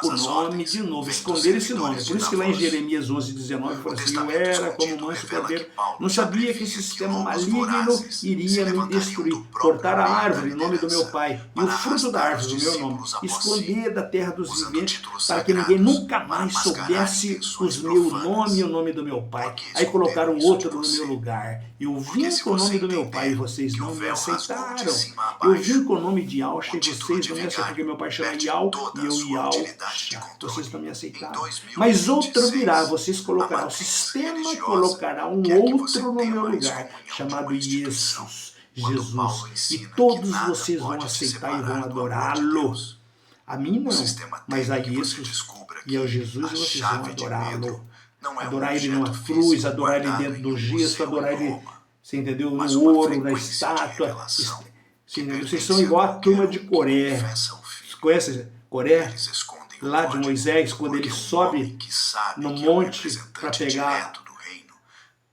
Mas o as nome ordens de novo, vêm dos esconder esse nome. servidores Por de isso que lá em Davos. Jeremias 11:19 fala O assim, eu testamento era como escondido manso revela cordeiro, que Paulo não sabia que já esse previa que sistema lobos maligno vorazes se iria me levantariam destruir, do próprio cortar a meio da árvore, o nome do meu liderança, pai, e o para fruto da arrastar os árvore, o meu nome, discípulos após si, esconder da terra dos usando viventes, títulos para que ninguém sagrados nunca para mais mascarar soubesse intenções os meu profanas. nome e o nome do meu pai. Por que Aí colocaram esconderam isso de outro no meu você? lugar. Eu Porque vim se com o nome você do meu pai e entender vocês que o não me véu rasgou de aceitaram. cima a Eu vim baixo, com o nome de Yalcha o e título vocês de não me aceitam, porque vigário meu pai chama perde Yal toda e a eu sua utilidade de Yalcha. controle. Vocês não me Em aceitaram. 2026, Mas outro virá, vocês a colocarão, o matriz sistema religiosa colocará um quer que você outro no tema meu a lugar, excomunhão de chamado uma instituição, Jesus, quando Paulo Jesus. E ensina que todos nada vocês vão pode te aceitar e vão separar do amor de adorá-lo. Deus. A mim O não, sistema mas a teme que você Jesus descubra e ao que Jesus a vocês vão chave de adorá-lo. Pedro não é um Adorar ele objeto numa cruz, físico adorar ele guardado dentro em do um gesso, museu adorar em ele, Roma, você entendeu? mas No uma ouro, na frequência de estátua. revelação Você que entendeu? Vocês pertence são a igual a qualquer turma de um que Coré. confessa o Filho. Conhece Coré? Eles escondem o Lá de código, Moisés, quando ele porque um sobe homem que sabe no que é o monte representante para pegar direto do reino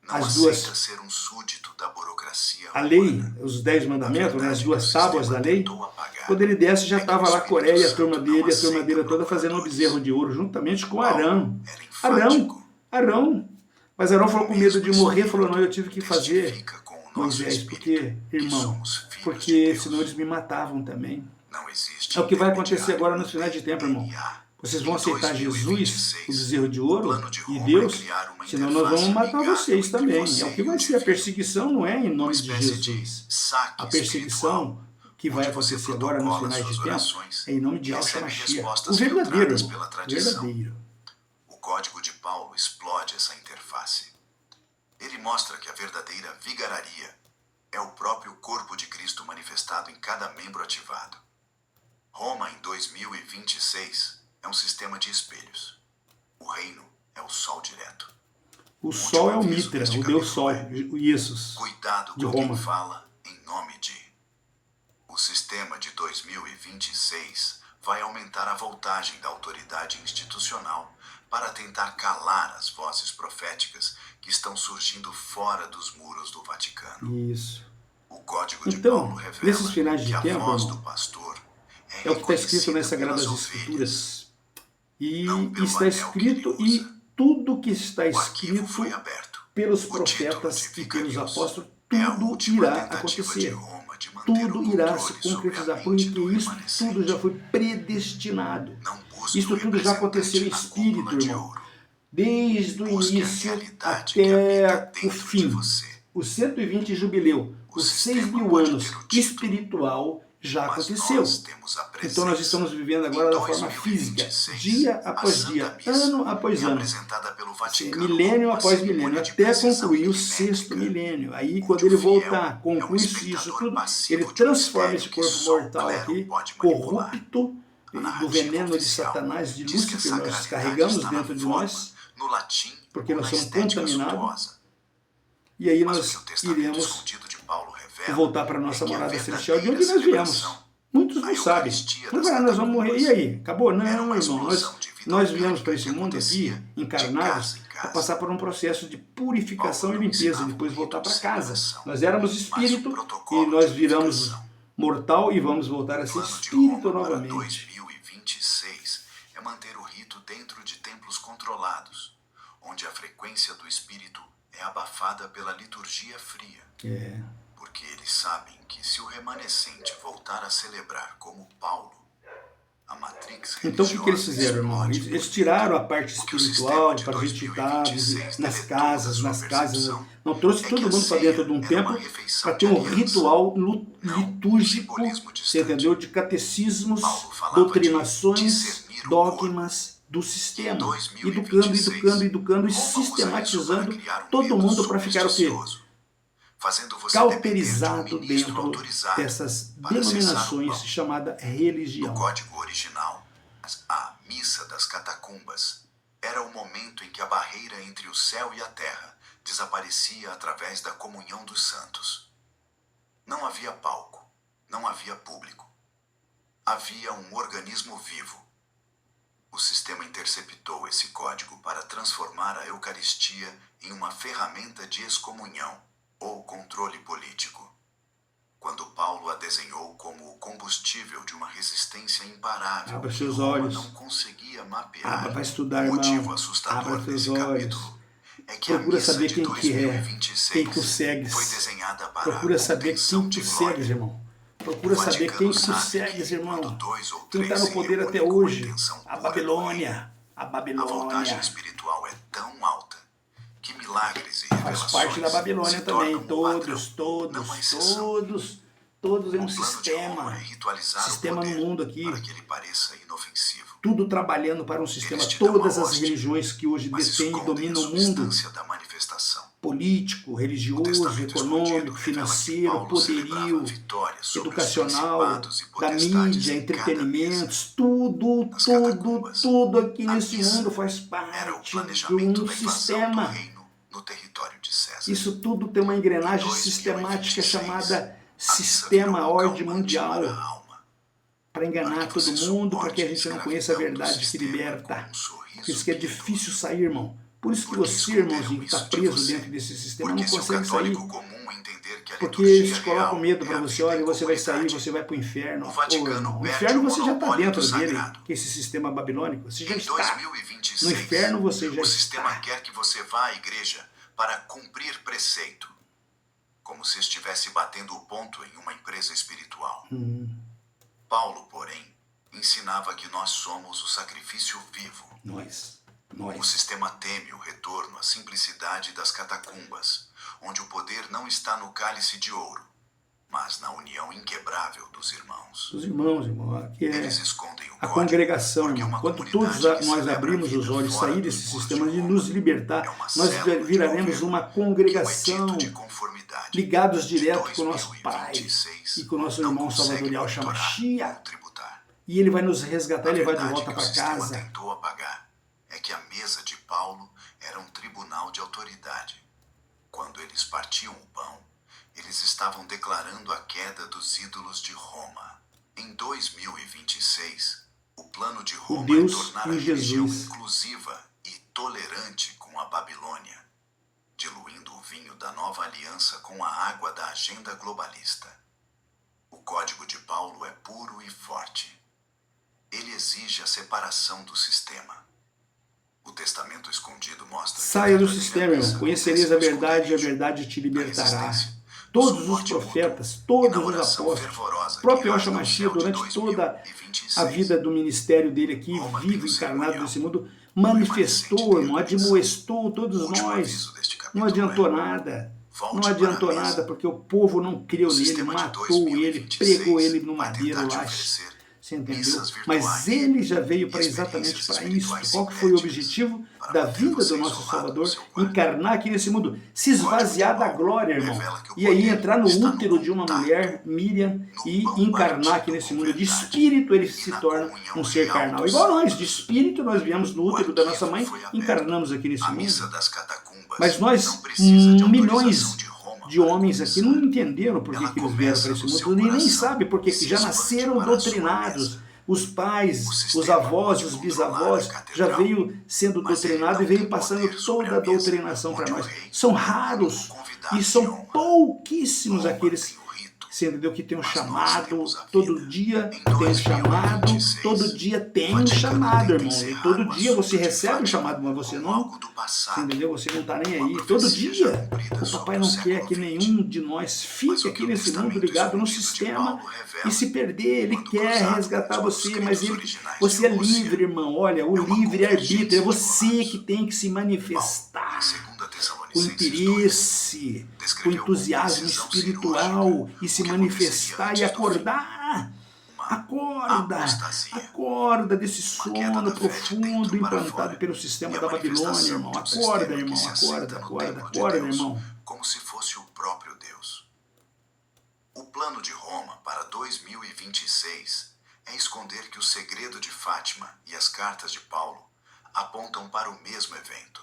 não as aceita duas, ser um súdito da burocracia a lei, romana. os 10 A mandamentos, né, as verdade que o duas tábuas da sistema lei. tentou apagar Quando ele desce, já é que o estava lá Espírito Coré e a turma Santo dele, não a turma dele aceita toda fazendo um procuradores. bezerro de ouro, juntamente com Paulo Arão. era Arão, enfático. Arão. Mas Arão falou com medo de Mesmo morrer, Espírito falou, não, eu tive que fazer, testifica com o nosso Moisés, espírito porque, que irmão, somos filhos de porque Deus. senão eles me matavam também. Não existe É o que vai acontecer intermediário agora nos finais de tempo, irmão. DNA. Vocês vão Em aceitar Jesus, 2026, o bezerro de o ouro, plano de e Roma é Deus, criar uma senão nós vamos interface matar amigável vocês entre também. você É o que e vai o ser. A divino. perseguição não é em Uma nome de espécie de Jesus. saque A perseguição que vai onde você acontecer agora nos protocola finais suas de tempo orações é em nome de e Yahshua recebe Mashiach. respostas O verdadeiro, filtradas irmão. pela tradição. Verdadeiro. O código de Paulo explode essa interface. Ele mostra que a verdadeira vigararia é o próprio corpo de Cristo manifestado em cada membro ativado. Roma em 2026 é um sistema de espelhos. O reino é o sol direto. O sol é o último aviso Mitra, deste o Deus capítulo Sol, é: o Jesus. cuidado de com quem Roma. fala em nome de. O sistema de 2026 vai aumentar a voltagem da autoridade institucional para tentar calar as vozes proféticas que estão surgindo fora dos muros do Vaticano. Isso. O código de Então, Paulo revela nesses finais de que a tempo, voz irmão, do pastor é o que está escrito nas reconhecida Sagradas pelas Escrituras. E não pelo está anel escrito, que ele e usa. tudo que está O arquivo escrito foi aberto. pelos O título profetas de e pelos Vicarius apóstolos, é a tudo última irá tentativa de acontecer. Roma de manter Tudo o irá se controle sobre a concretizar, mente porque do isso remanescente. tudo já foi predestinado. Não busque Isso o tudo já aconteceu em representante na espírito, cúpula de irmão. ouro. Desde o Busque a início realidade que habita até o dentro de fim. você. Os 120 jubileu, O os sistema 6.000 pode anos ter o título, espiritual já Mas aconteceu. nós temos a presença. Então nós estamos vivendo agora da forma física, 2026, dia a após Santa dia, Missa ano após é ano, apresentada pelo Vaticano milênio como uma após cerimônia milênio, de até precisão concluir o milimétrica, 6º milênio. Aí, onde quando o ele fiel voltar, é um conclui isso espectador tudo, passivo ele de um transforma mistério esse que corpo só o mortal clero aqui, pode manipular. corrupto, A do narrativa veneno de oficial Satanás, de diz que a Lúcifer, nós sacralidade carregamos está na dentro de forma, nós, no latim porque ou nós na somos estética contaminados. suntuosa. E aí Mas o que nós o testamento iremos escondido de Paulo revela voltar para a nossa é que a morada celestial, de verdadeira onde nós viemos. celebração, Muitos a não sabem. Eucaristia Não das vai, nós vamos morrer. E aí? Acabou? Não, era uma irmão. explosão de vida Nós viemos orgânica para esse que mundo aqui, acontecia de encarnados, casa em casa. para passar por um processo de purificação Paulo e não limpeza, ensinava depois o voltar rito para de casa. celebração, Nós éramos mas o espírito protocolo e nós de viramos edificação. mortal e vamos voltar a ser Plano de espírito Roma para novamente. 2026 é manter o rito dentro de templos controlados, onde a frequência do espírito é abafada pela liturgia fria. É. Porque eles sabem que se o remanescente voltar a celebrar como Paulo, a matrix Então o que eles religiosa fizeram, irmão? explode Eles por tiraram a dentro. parte Porque o espiritual sistema de para a gente estar 2026 nas deletou casas, da sua nas casas. percepção. Não, trouxe É todo que a mundo para ceia dentro de um era templo uma refeição para ter de um aliança. ritual Não, litúrgico, simbolismo você distante. entendeu? De catecismos, Paulo falava doutrinações, de discernir o dogmas do sistema. Em 2026, Educando e Roma usa isso sistematizando para criar um todo medo mundo para ficar o quê? supersticioso, fazendo você Cauterizado depender de um ministro dentro autorizado dessas para acessar o denominações pão. chamada No religião. código original, a missa das catacumbas era o momento em que a barreira entre o céu e a terra desaparecia através da comunhão dos santos. Não havia palco, não havia público. Havia um organismo vivo. O sistema interceptou esse código para transformar a Eucaristia em uma ferramenta de excomunhão ou controle político. quando Paulo a desenhou como o combustível de uma resistência imparável Abra que seus Roma olhos. não conseguia mapear. Abra para estudar, O motivo irmão. assustador Abra seus desse olhos. capítulo é que a Procura missa saber de quem que é, 2026 quem tu segues. foi desenhada para Procura a saber contenção quem de tu glória. segues, irmão. Procura O saber Vaticano quem tu sabe segues, que irmão. quando 2 ou Quem está 3 no se poder até reúnem com hoje. intenção A pura do Babilônia. A a voltagem Babilônia. espiritual é tão alta que milagres e Faz revelações parte da Babilônia se também. tornam o padrão, Todos, não a exceção. todos é um O plano de Roma sistema. é ritualizar Sistema o no poder mundo aqui. para que ele pareça inofensivo. Tudo trabalhando para um sistema. Eles te dão Todas a as hóstia, religiões que hoje mas detêm e escondem dominam a o mundo, substância da manifestação. político, O religioso, testamento escondido econômico, revela que financeiro, Paulo celebrava poderio, vitórias sobre os educacional, principados e da potestades mídia, em cada mesa. entretenimentos, tudo, Nas tudo, catacumbas, tudo aqui a nesse missa mundo faz era o parte de planejamento um da invasão do sistema. reino no território de César. Isso tudo tem uma engrenagem Em sistemática 2026, chamada a missa Sistema virou Ordem calmante para a Mundial, alma, para enganar para que todo você mundo, para que a suporte gente não a conheça a escravidão do verdade que sistema liberta. com um sorriso Por isso que é piedoso. difícil sair, irmão. Por isso que Porque você, esconderam irmãozinho, que está isso de preso você. dentro desse sistema, Porque não se o consegue sair. católico comum entender que a Porque liturgia eles colocam real medo é para a você, vida olha, em você vai sair, comunidade, você vai para o inferno. o Vaticano irmão, o perde inferno o você já está monopólio dentro do dele, sagrado. que esse sistema babilônico, você já Em está. 2026, No inferno você já o sistema está. quer que você vá à igreja para cumprir preceito, como se estivesse batendo o ponto em uma empresa espiritual. Paulo, porém, ensinava que nós somos o sacrifício vivo. O sistema teme o retorno à simplicidade das catacumbas, onde o poder não está no cálice de ouro, mas na união inquebrável dos irmãos. Os irmãos, irmão, aqui é Eles escondem o a código, congregação, porque irmão. uma Quando comunidade todos que nós celebra a abrimos vida os olhos, fora sair dos desse muros sistema de e Roma nos libertar, é uma nós célula de viraremos governo uma que um congregação edito de conformidade ligados de direto com o nosso Pai 2026 e com o nosso não irmão consegue salvadorial monitorar Shamashia. ou tributar. E ele vai nos resgatar e A levar de verdade volta que o para sistema casa. tentou apagar é que a mesa de Paulo era um tribunal de autoridade. Quando eles partiam o pão, eles estavam declarando a queda dos ídolos de Roma. Em 2026, o plano de Roma é Deus tornar em a religião Jesus. inclusiva e tolerante com a Babilônia, diluindo o vinho da nova aliança com a água da agenda globalista. O código de Paulo é puro e forte. Ele exige a separação do sistema. O testamento escondido mostra que Saia a do verdadeira sistema, missa irmão. Conhecereis a acontece no verdade e a esconderijo, verdade te na libertará. resistência, no Todos os suporte profetas, mútuo e todos na os oração apóstolos, fervorosa o próprio que rasga o Shamashia, céu de durante toda a 2026. vida do ministério dele aqui, Roma tem vivo, o seu encarnado memorial, nesse mundo, o manifestou, remanescente irmão, da redenção. admoestou todos O último nós. aviso deste Não capítulo adiantou é: nada. volte Não para a adiantou mesa. nada, porque o povo não creu O nele, sistema de matou ele, 2026 pregou ele no vai madeiro tentar te lá. oferecer Você entendeu? missas virtuais Mas ele já veio e para exatamente experiências para isso. espirituais Qual que foi o sintéticas objetivo para da manter vinda você do nosso isolado no Salvador? seu quarto. Encarnar aqui nesse mundo, se O código esvaziar de da Paulo glória, irmão. revela que o E aí poder entrar no está no útero de uma contato, mulher, Miriam, no e pão encarnar aqui partido nesse com mundo. De verdade espírito ele e se na torna comunhão um ser real carnal. dos Igual nós, de santos. espírito nós viemos no O útero da nossa arquivo mãe, foi aberto. encarnamos aqui nesse A missa mundo. das catacumbas Mas nós, não precisa de autorização milhões de Roma de para homens aqui começar. não entenderam por que, Ela que eles vieram começa para esse no seu mundo e nem coração sabem por que e se já expande nasceram para a sua doutrinados. mesa. Os pais, O os sistema avós, pode os controlar bisavós a já catedral, veio sendo mas ele doutrinado não e veio tem passando poder sobre toda a a mesa, doutrinação para onde o nós. rei São é o raros único convidado e de são honra. pouquíssimos Roma aqueles, tem o rito, você entendeu, que tem um mas nós chamado, temos a todo vida. dia Em tem um chamado, 2026, todo dia tem o um Vaticano chamado, tenta irmão. E encerrar todo o dia você assunto de recebe o Fátima chamado, mas você como não. algo do Você passado, entendeu? Você não está nem uma aí. Todo profecia já dia. cumprida O sobre papai o não quer século que XX. nenhum de nós Mas fique o aqui que o nesse mundo testamento ligado no escondido de sistema Paulo revela, e se perder. Ele quando quer cruzado resgatar com os você, manuscritos mas originais você é de Rússia, livre, irmão. Olha, o é uma livre-arbítrio é convergência de você lados. que tem que se Paulo, manifestar em 2 com Tessalonicenses 2, interesse, com descreveu com entusiasmo precisão espiritual cirúrgica e o se que manifestar aconteceria e antes do fim. acordar. Uma Acorda, apostasia, acorda desse uma queda sono da fé de profundo dentro para implantado fora pelo e sistema a da Babilônia, manifestação irmão. de um Acorda, sistema que irmão, se assenta acorda, no acorda, templo de acorda, Deus irmão. como se fosse o próprio Deus. O plano de Roma para 2026 é esconder que o segredo de Fátima e as cartas de Paulo apontam para o mesmo evento,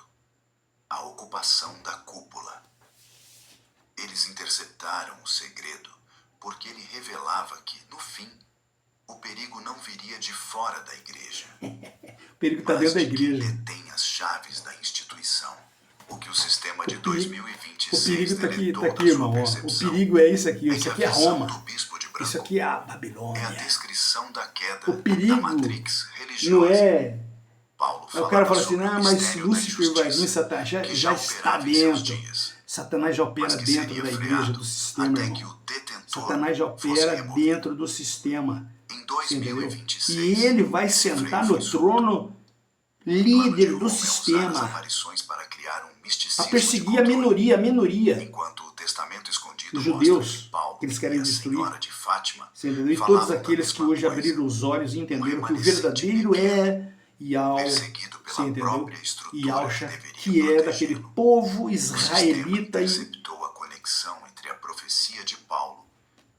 a ocupação da cúpula. Eles interceptaram o segredo porque ele revelava que, no fim, o perigo não viria de fora da igreja, O perigo está mas dentro da de quem igreja. detém as chaves da instituição. O que o sistema de O perigo 2026 O perigo está aqui, deletou da aqui, sua irmão. Ó. O percepção perigo é isso aqui. é Isso que a aqui é visão Roma. do bispo de Isso branco aqui é a é a Babilônia. descrição da queda O da perigo matrix não religiosa. é... Paulo Aí o cara falava fala assim, sobre o ah, mas mistério da Lúcifer vai vir, injustiça Satanás já que está operava em seus dentro. dias, Satanás já opera mas que dentro seria da igreja, freado do sistema, até que irmão. o detentor Satanás já fosse opera removido. dentro do sistema. Em Você entendeu? 2026, E ele vai esse sentar freio no foi solto. trono O plano de líder Roma do é usar as sistema aparições para criar um misticismo para de perseguir a controle, minoria enquanto o testamento escondido dos mostra judeus que Paulo que eles e querem a destruir. senhora de Fátima Você entendeu? E falavam todos da aqueles que mesma hoje coisa. abriram os olhos e entenderam que o remanescente verdadeiro pequeno, você perseguido pela entendeu? própria E estrutura acha deveria que é daquele protegê-lo. povo O sistema israelita e interceptou a conexão entre a profecia de Paulo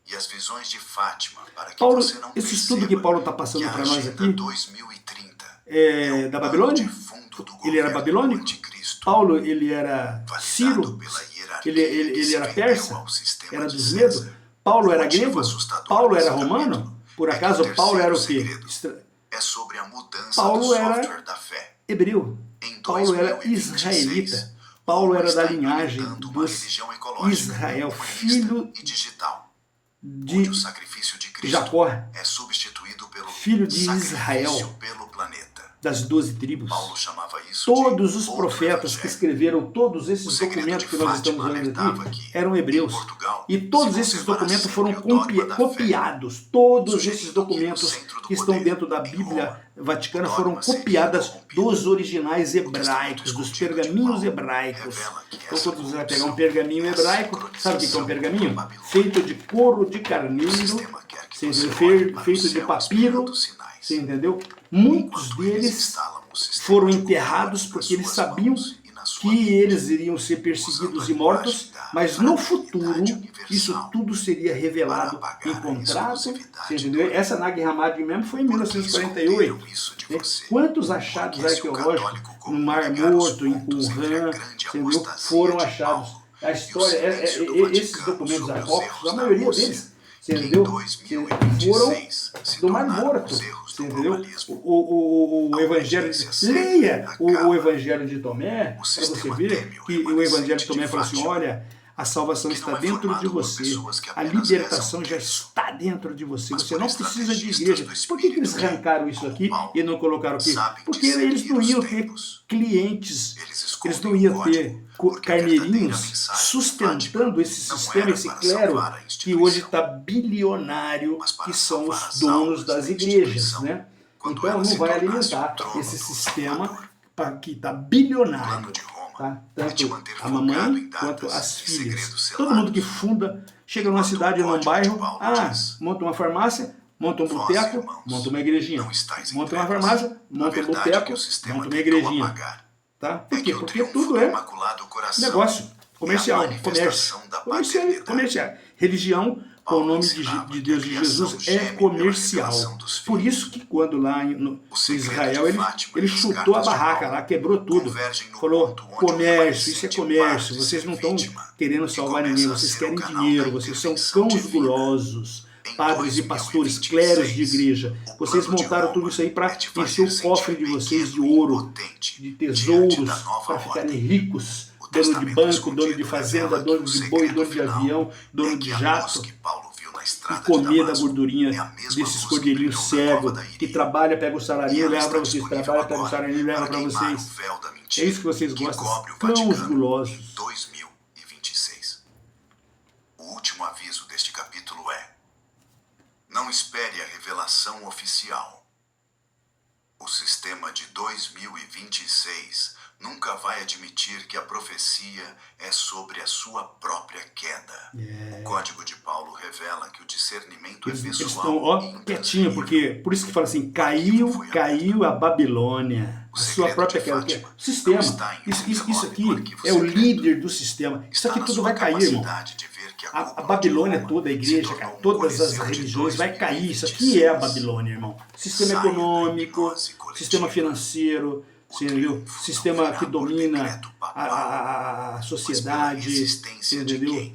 e as visões de Fátima para que Paulo, você não esse estudo que perceba Paulo está passando que a para nós Agenda aqui 2030 é o da pano Babilônia? de fundo do Ele era governo babilônico? do anticristo, Paulo, ele era validado Ciro? pela hierarquia Ele que se era vendeu persa? ao sistema Era de dos César. medos? Paulo era O motivo grego? assustador Paulo desse era romano? capítulo Por é que acaso o Paulo era o terceiro quê? segredo é sobre a mudança Paulo do era software da fé. Hebreu. Em Paulo era 2026, israelita. Paulo Roma era da está linhagem implementando uma dos religião ecológica, Israel, humanista filho e digital, de onde o sacrifício de Cristo Jacó, é substituído pelo filho de sacrifício Israel, pelo planeta. das 12 tribos. Paulo chamava isso Todos de os outro profetas que evangelho. escreveram todos O esses segredo documentos de que nós estamos Fátima lendo alertava aqui que, eram em hebreus. Portugal, E todos se esses conservará documentos foram sempre o dogma da fé, copiados. Todos esses sugerindo que documentos no centro do que estão poder, dentro da em Bíblia Roma, Vaticana o foram dogma seria copiadas corrompido. dos originais O testamento hebraicos, dos escondido de pergaminhos Paulo hebraicos. revela que Então, essa quando você vai pegar um corrupção pergaminho é a hebraico, sabe o que é um sincronização pergaminho? com a Babilônia. Feito de couro de O carneiro, sistema quer que você você entendeu? olhe para o Feito de céu papiro, esperando sinais, você entendeu? Muitos enquanto eles deles instalam o sistema foram de controle enterrados nas porque eles suas sabiam mãos e na sua que mente, eles iriam ser perseguidos e mortos, mas no futuro isso tudo seria revelado em contrato. Você entendeu? Essa Nag Hammadi mesmo foi em 1948. Né? Quantos achados arqueológicos no Mar Morto, em Qumran, entendeu? Foram achados? A história, esses documentos apócrifos, a maioria deles, você entendeu? Foram do Mar Morto, você entendeu? O Evangelho de... Leia o Evangelho de Tomé, para você ver que o Evangelho de Tomé fala assim, olha, a salvação está dentro de você, a libertação já está dentro de você, você não precisa de igreja. Por que eles arrancaram isso aqui e não colocaram aqui? Porque eles não iam ter clientes, eles não iam ter carneirinhos sustentando esse sistema, esse clero que hoje está bilionário, que são os donos das igrejas, né? Então não vai alimentar esse sistema que está bilionário, tá? Tanto a mamãe quanto as filhas. Todo mundo que funda, chega numa cidade, num bairro, monta uma farmácia, monta um boteco, monta uma igrejinha. Monta uma farmácia, monta um boteco, monta uma igrejinha. Tá? Por quê? Porque tudo é negócio, comercial, comercial. Religião, com o nome de Deus e Jesus, é comercial. Por isso que quando lá no Israel, ele chutou a barraca lá, quebrou tudo. Falou, comércio, isso é comércio, vocês não estão querendo salvar ninguém, vocês querem dinheiro, vocês são cães gulosos. Padres e pastores, clérigos de igreja, vocês montaram tudo isso aí para encher o cofre de vocês de ouro, de tesouros, para ficarem ricos, dono de banco, dono de fazenda, dono de boi, dono de avião, dono de jato, e comer da gordurinha desses cordeirinhos cegos, que trabalha, pega o salarinho e leva para vocês, trabalha, pega o salarinho e leva para vocês. É isso que vocês gostam, cães gulosos. 2026. O último aviso deste capítulo é: não espere a revelação oficial. O sistema de 2026 nunca vai admitir que a profecia é sobre a sua própria queda. O código de Paulo revela que o discernimento é Eles pessoal. estão quietinho, porque por isso que fala assim, caiu a Babilônia, a sua própria queda. O sistema, isso aqui é o líder do sistema. Isso aqui tudo vai cair, irmão. A Babilônia toda, a igreja, cara, todas as religiões vai cair. Isso aqui é a Babilônia, irmão. Sistema econômico, sistema financeiro, entendeu? Sistema que domina a sociedade, entendeu?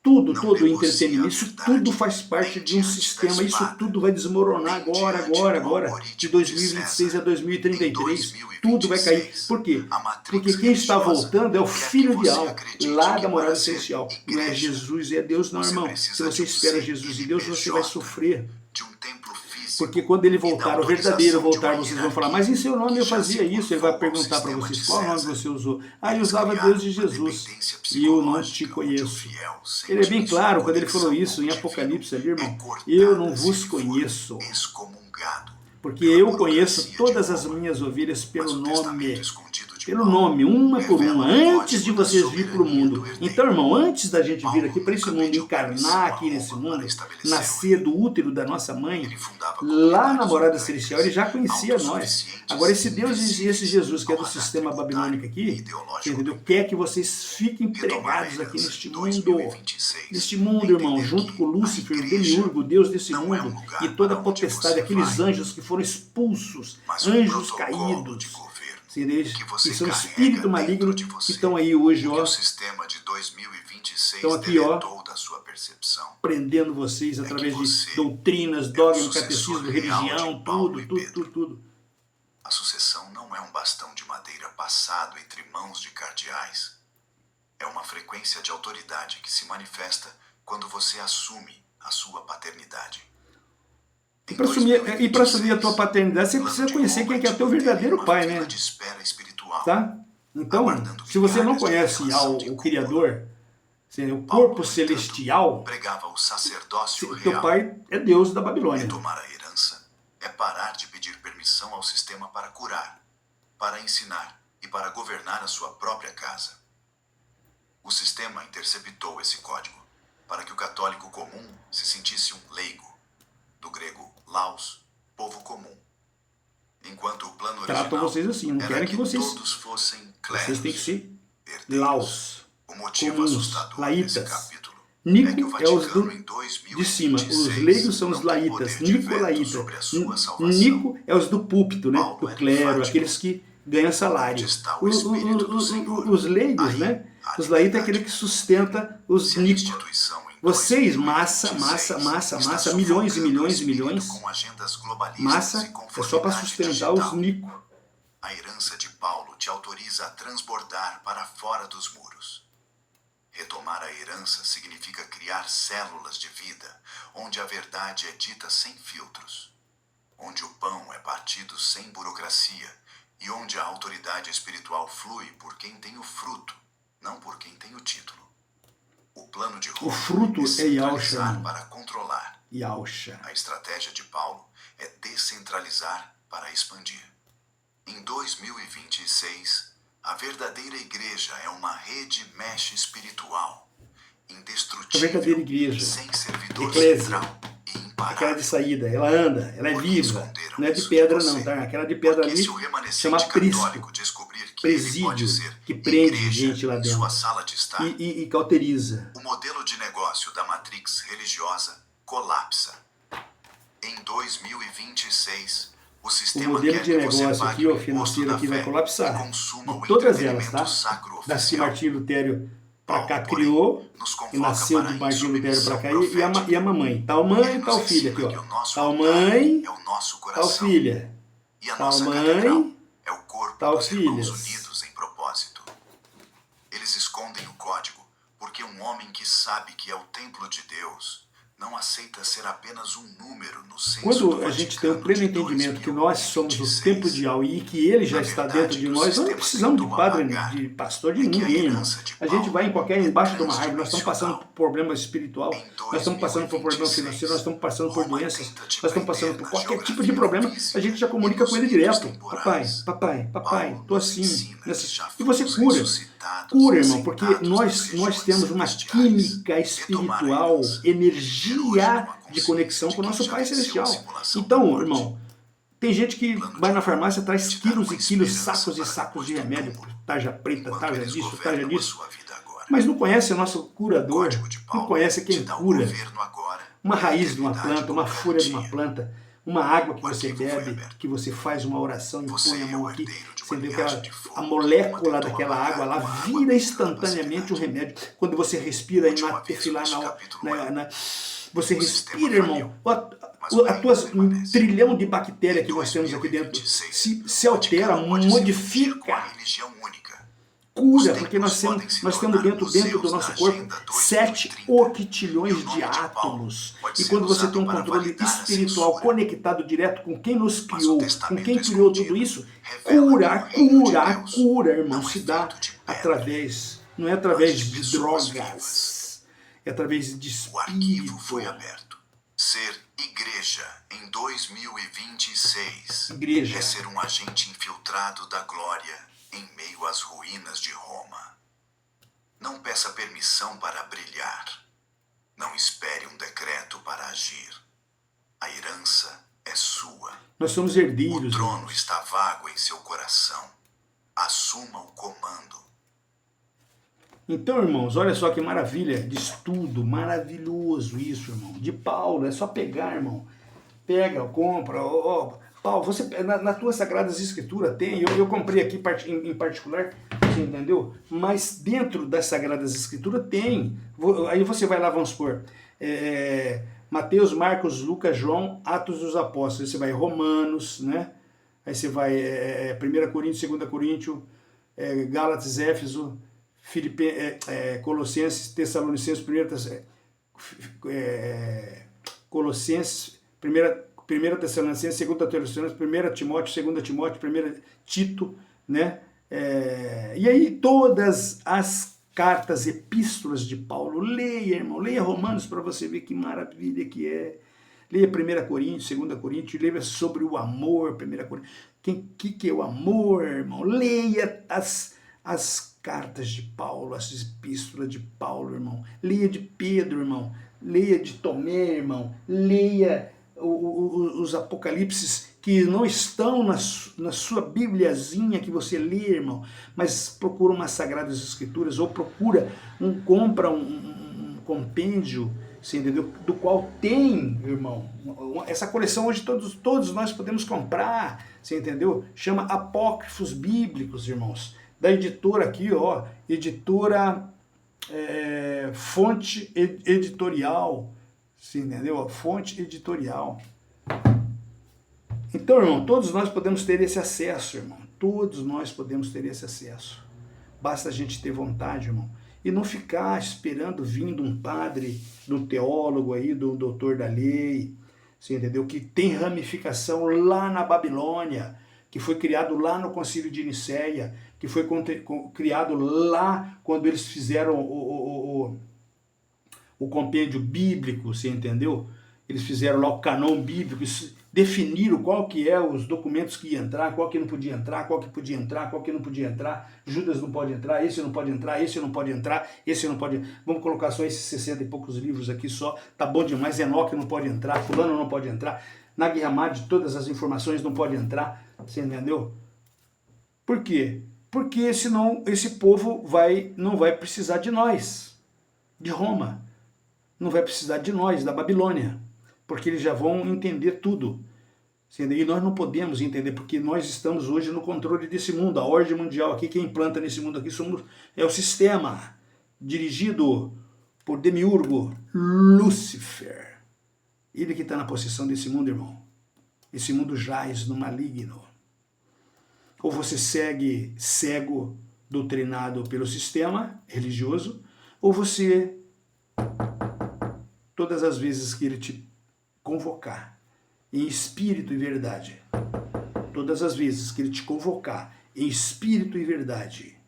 Tudo, Não todo o negocie a entretenimento, isso verdade, tudo faz parte nem de um diante da sistema, isso espada, tudo vai desmoronar nem agora, diante agora, do agora, de algoritmo de 2026 a César. Em 2033, tudo vai cair. 2026, Por quê? a matrix Porque quem está religiosa voltando é o quer que Filho de você Al, acredite lá que da para morada ser celestial. Não é igreja, Jesus e é Deus, não, você irmão. Se precisa você de um espera Jesus e Deus, você vai CNPJ, sofrer. de um templo físico Porque quando ele e da voltar, o verdadeiro autorização de voltar, uma vocês vão falar, mas hierarquia em seu nome que eu já fazia se isso. Ele vai curvou ao perguntar para sistema vocês, de qual nome César. você usou? Ah, eu Eles usava criaram Deus de uma Jesus. dependência E eu não te psicológica onde o conheço. fiel Ele é sente bem que sua claro quando ele falou conexão isso com em o divino Apocalipse ali, é irmão. Eu não cortada se vos ele for conheço. excomungado Porque pela eu conheço burocracia de todas as Roma. minhas ovelhas Mas pelo o testamento nome. escondido de Pelo Paulo nome, uma por revela uma, o antes de código da vocês vir para o soberania mundo. do herdeiro. Então, irmão, antes da gente vir Paulo aqui para esse nunca mundo, pediu permissão encarnar a aqui nesse Roma para mundo, estabelecer o nascer reino. do útero da nossa mãe, Ele fundava lá na comunidades morada celestial, ele orgânicas, já conhecia nós. autossuficientes Agora, esse Deus e esse invisíveis Jesus, que é ao do radar sistema babilônico tributário e aqui, ideológico entendeu? do Quer que vocês fiquem Retomar a pregados aqui herança neste de mundo. 2026 Neste é mundo, irmão, entender junto que com a Lúcifer, o igreja demiurgo, o Deus desse não é um mundo, lugar e toda a para onde potestade, você aqueles vai, anjos que foram expulsos, mas um anjos protocolo de caídos, governo entendeu? que Que você são carrega espírito dentro maligno de que você, estão aí hoje, que ó, o sistema de 2026 estão aqui, ó, deletou da sua percepção. prendendo vocês É que através de você doutrinas, é o dogmas, sucessor catecismo, real religião, de Paulo tudo, e tudo, Pedro. tudo, tudo. A sucessão não é um bastão de madeira passado entre mãos de cardeais. É uma frequência de autoridade que se manifesta quando você assume a sua paternidade. E para assumir a tua paternidade, você precisa conhecer quem é que é o teu verdadeiro pai, né? De espera espiritual, Tá? Então, se você não conhece o Criador, o corpo celestial, pregava o sacerdócio teu real. pai é Deus da Babilônia. Retomar a herança é parar de pedir permissão ao sistema para curar, para ensinar e para governar a sua própria casa. O sistema interceptou esse código para que o católico comum se sentisse um leigo, do grego laos, povo comum. Enquanto o plano original Tratam vocês assim, não era querem que vocês... todos fossem clérigos, Vocês têm que ser herdeiros. laos, O motivo comuns, assustador laitas. desse capítulo Nico é que o é os Vaticano do, em 2026 de cima, os leigos são os não tem laitas, poder de veto nicolaíta. sobre a sua salvação. Nico é os do púlpito, né? Paulo Do era clero, enfático. aqueles que ganham salário. Onde está o Espírito do Senhor? Os leigos, Aí, né? a Os laitas é liberdade. aquele que sustenta os Se a nico. instituição em Vocês, 2026 massa, está milhões e sufocando milhões o e milhões. espírito com agendas globalistas Massa e é só para conformidade sustentar digital, os nico. a herança de Paulo te autoriza a transbordar para fora dos muros. Retomar a herança significa criar células de vida, onde a verdade é dita sem filtros, onde o pão é partido sem burocracia e onde a autoridade espiritual flui por quem tem o fruto, não por quem tem o título. O plano de Roma fruto é centralizar Yahshua. para controlar. Yahshua. A estratégia de Paulo é descentralizar para expandir. Em 2026, a verdadeira igreja é uma rede mesh espiritual, indestrutível, A verdadeira igreja, sem servidor eclésia, central e aquela imparável. de saída, ela anda, ela é Por que viva. esconderam Não é de isso pedra de não, você? tá? Aquela de pedra Porque ali se o remanescente chama prisco, católico descobrir que ele presídio, pode ser que prende igreja gente lá em dentro. sua sala de estar, E cauteriza. o modelo de negócio da matrix religiosa colapsa. Em 2026, o O sistema modelo quer de que você negócio pague aqui, o ó, imposto financeiro da aqui fé vai colapsar. e consuma o De todas elas, entretenimento tá? sacro Das que oficial. Martinho Lutero pra cá Paulo, porém, criou, nos e convoca nasceu para do a Martinho Lutero pra cá, e insubmissão e a mamãe. Tal Ele mãe, nos tal filha ensina aqui, que ó. o nosso Tal altar mãe, é o nosso tal coração filha. e a Tal nossa mãe, catedral é o corpo tal dos irmãos filhas. unidos em propósito. Eles escondem o código porque um homem que sabe que é o templo de Deus não aceita ser apenas um número no censo Quando do a gente tem o Vaticano pleno de entendimento que nós somos o 2026, templo de Al e que ele já na está verdade, dentro de que o nós, nós não sistema precisamos de tentou padre, apagar de pastor, de é que a ninguém, irmão. herança de A gente Paulo vai em qualquer, é embaixo de uma árvore, nós estamos passando por transdimensional. problema espiritual, Em nós estamos passando por problema 2026, financeiro, nós estamos passando por Roma doenças, tenta te nós estamos passando prender por na qualquer tipo de geografia problema, física a gente já e comunica nos com ele ritos direto. temporais. Papai, Paulo tô nos assim. ensina que já E você fomos cura. ressuscitados Cura, e irmão, porque assentados nas nós regiões temos uma celestiais. química Retomar a espiritual, herança. energia Ter hoje uma de consciência conexão de com o quem nosso já Pai venceu a Celestial. simulação da Então, morte. irmão, tem gente que Plano vai de na farmácia, traz te dar quilos uma e quilos, esperança sacos e para sacos de depois do remédio, túmulo, tarja preta, enquanto tarja eles disso, tarja governam a disso, sua vida agora. mas não conhece o nosso curador, Código de não Paulo conhece te quem dá o cura. governo agora, Uma e a raiz de uma eternidade planta, uma como folha de uma garantia. planta, uma água que O você arquivo foi bebe, aberto. que você faz uma oração e Você põe a é mão o aqui. herdeiro de uma Você entendeu? folhagem de fogo A que molécula uma tentou daquela apagar água lá com a água vira aplicada instantaneamente o facilidade. remédio. Quando você respira e Último na aviso tefilar desse na, capítulo é: você o sistema respira, faliu, irmão. mas o A reino tuas permanece. trilhão de bactérias Em que nós temos aqui dentro 2026, se o altera, Vaticano pode se fundir com a modifica, religião única. Os cura, porque templos podem se nós temos tornar dentro do museus da nosso corpo Agenda 7 2030. E octilhões o de nome de Paulo átomos. pode E ser quando você tem usado um para controle validar a espiritual censura. conectado direto com quem nos Mas o criou, com testamento quem criou escondido tudo isso, revela que o reino de a Deus cura, irmão, não é se dá feito de pedra, através, não é através mas de de pessoas drogas, é através de O arquivo espírito. foi aberto. Ser igreja em 2026 Igreja. é ser um agente infiltrado da glória em meio às ruínas de Roma. Não peça permissão para brilhar. Não espere um decreto para agir. A herança é sua. Nós somos O herdeiros. trono Irmãos. está vago em seu coração. Assuma o comando. Então, irmãos, olha só que maravilha de estudo, maravilhoso isso, irmão. De Paulo, é só pegar, irmão. Pega, compra. Paulo, você na tua Sagradas Escrituras tem, eu comprei aqui em particular, você entendeu? Mas dentro das Sagradas Escrituras tem. Aí você vai lá, vamos supor, Mateus, Marcos, Lucas, João, Atos dos Apóstolos. Aí você vai Romanos, né? Aí você vai 1 Coríntios, 2 Coríntios, Gálatas, Éfeso, Colossenses, Tessalonicenses, Colossenses, 1 Tessalonicenses, 2 Tessalonicenses, 1 Timóteo, 2 Timóteo, 1 Tito, né? E aí todas as cartas, epístolas de Paulo, leia, irmão, leia Romanos para você ver que maravilha que é. Leia 1 Coríntios, 2 Coríntios, leia sobre o amor, 1 Coríntios. Que é o amor, irmão? Leia as cartas de Paulo, as epístolas de Paulo, irmão. Leia de Pedro, irmão. Leia de Tomé, irmão. Leia os apocalipses que não estão na sua bibliazinha que você lê, irmão, mas procura umas Sagradas Escrituras ou compra um compêndio, você entendeu? Do qual tem, irmão, essa coleção hoje todos nós podemos comprar, você entendeu? Chama Apócrifos Bíblicos, irmãos, da editora aqui, ó, editora Fonte Editorial, você entendeu? Fonte Editorial. Então, irmão, todos nós podemos ter esse acesso, irmão, todos nós podemos ter esse acesso, basta a gente ter vontade, irmão. E não ficar esperando vindo um padre, do teólogo aí, do doutor da lei, você entendeu? Que tem ramificação lá na Babilônia, que foi criado lá no Concílio de Nicéia, que foi criado lá quando eles fizeram o compêndio bíblico, você entendeu? Eles fizeram lá o canon bíblico, definiram qual que é os documentos que ia entrar, qual que não podia entrar, qual que podia entrar, qual que não podia entrar, Judas não pode entrar, esse não pode entrar, esse não pode entrar, esse não pode... Vamos colocar só esses 60 e poucos livros aqui só, tá bom demais, Enoque não pode entrar, fulano não pode entrar, Nag Hammadi, todas as informações não pode entrar, você entendeu? Por quê? Porque senão esse povo não vai precisar de nós, de Roma, não vai precisar de nós, da Babilônia, porque eles já vão entender tudo. E nós não podemos entender, porque nós estamos hoje no controle desse mundo, a ordem mundial aqui, quem planta nesse mundo aqui é o sistema, dirigido por Demiurgo, Lúcifer. Ele que está na possessão desse mundo, irmão. Esse mundo jaz no maligno. Ou você segue cego, doutrinado pelo sistema religioso, ou você, todas as vezes que ele te convocar, em espírito e verdade, todas as vezes que ele te convocar em espírito e verdade,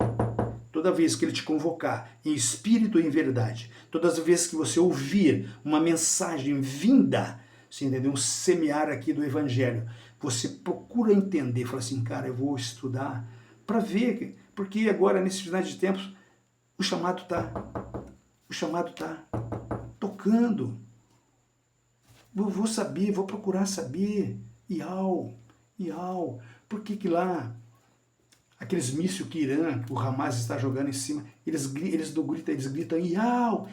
toda vez que ele te convocar em espírito e em verdade, todas as vezes que você ouvir uma mensagem vinda, você entendeu? Um semear aqui do evangelho, você procura entender, fala assim, cara, eu vou estudar para ver, porque agora nesses finais de tempos o chamado tá tocando. Vou saber, vou procurar saber. Iau. Por que lá, aqueles mísseis que Irã, que o Hamas está jogando em cima, eles gritam Iau.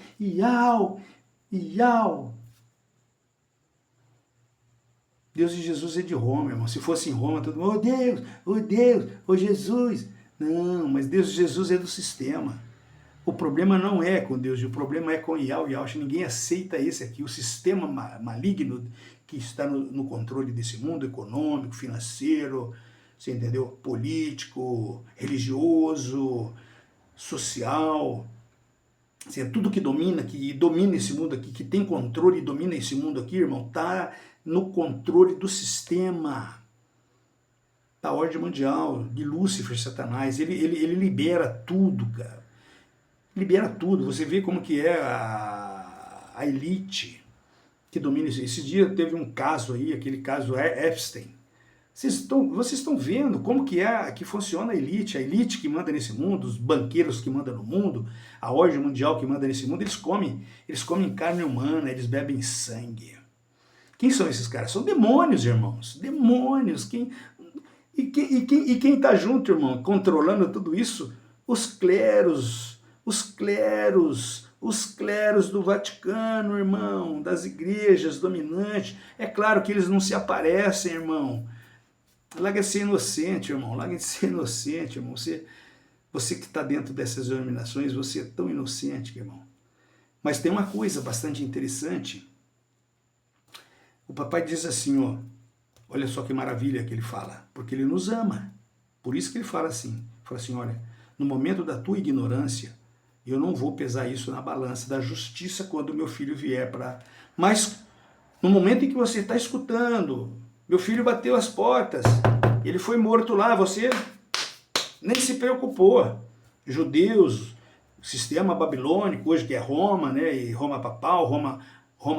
Deus de Jesus é de Roma, irmão. Se fosse em Roma, todo mundo, oh Deus, oh Jesus. Não, mas Deus de Jesus é do sistema. O problema não é com Deus, o problema é com Yahweh. Ninguém aceita esse aqui, o sistema maligno que está no controle desse mundo econômico, financeiro, você entendeu? Político, religioso, social. Assim, tudo que domina esse mundo aqui, que tem controle e domina esse mundo aqui, irmão, está no controle do sistema, da ordem mundial, de Lúcifer, Satanás. Ele libera tudo, cara. Libera tudo. Você vê como que é a elite que domina isso. Esse dia teve um caso aí, aquele caso Epstein. Vocês estão vendo como que funciona a elite que manda nesse mundo, os banqueiros que mandam no mundo, a ordem mundial que manda nesse mundo, eles comem carne humana, eles bebem sangue. Quem são esses caras? São demônios, irmãos, demônios. Quem está junto, irmão, controlando tudo isso? Os cleros do Vaticano, irmão, das igrejas dominantes. É claro que eles não se aparecem, irmão. Larga de ser inocente, irmão. Larga de ser inocente, irmão. Você que está dentro dessas denominações, você é tão inocente, irmão. Mas tem uma coisa bastante interessante. O papai diz assim, ó. Olha só que maravilha que ele fala. Porque ele nos ama. Por isso que ele fala assim. Fala assim, olha, no momento da tua ignorância, eu não vou pesar isso na balança da justiça quando meu filho vier para... Mas no momento em que você está escutando... Meu filho bateu as portas, ele foi morto lá, você nem se preocupou. Judeus, o sistema babilônico, hoje que é Roma, né? E Roma papal, Roma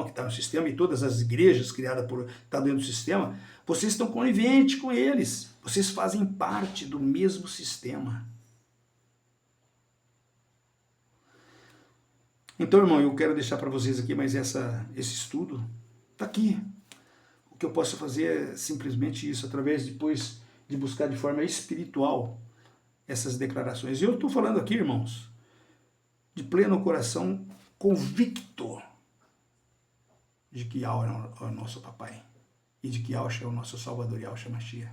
que está no sistema, e todas as igrejas criadas tá dentro do sistema, vocês estão coniventes com eles. Vocês fazem parte do mesmo sistema. Então, irmão, eu quero deixar para vocês aqui, mas esse estudo está aqui. O que eu posso fazer é simplesmente isso, através depois de buscar de forma espiritual essas declarações. E eu estou falando aqui, irmãos, de pleno coração, convicto de que Yahweh é o nosso papai e de que Yahweh é o nosso Salvador, Yahweh Mashiach.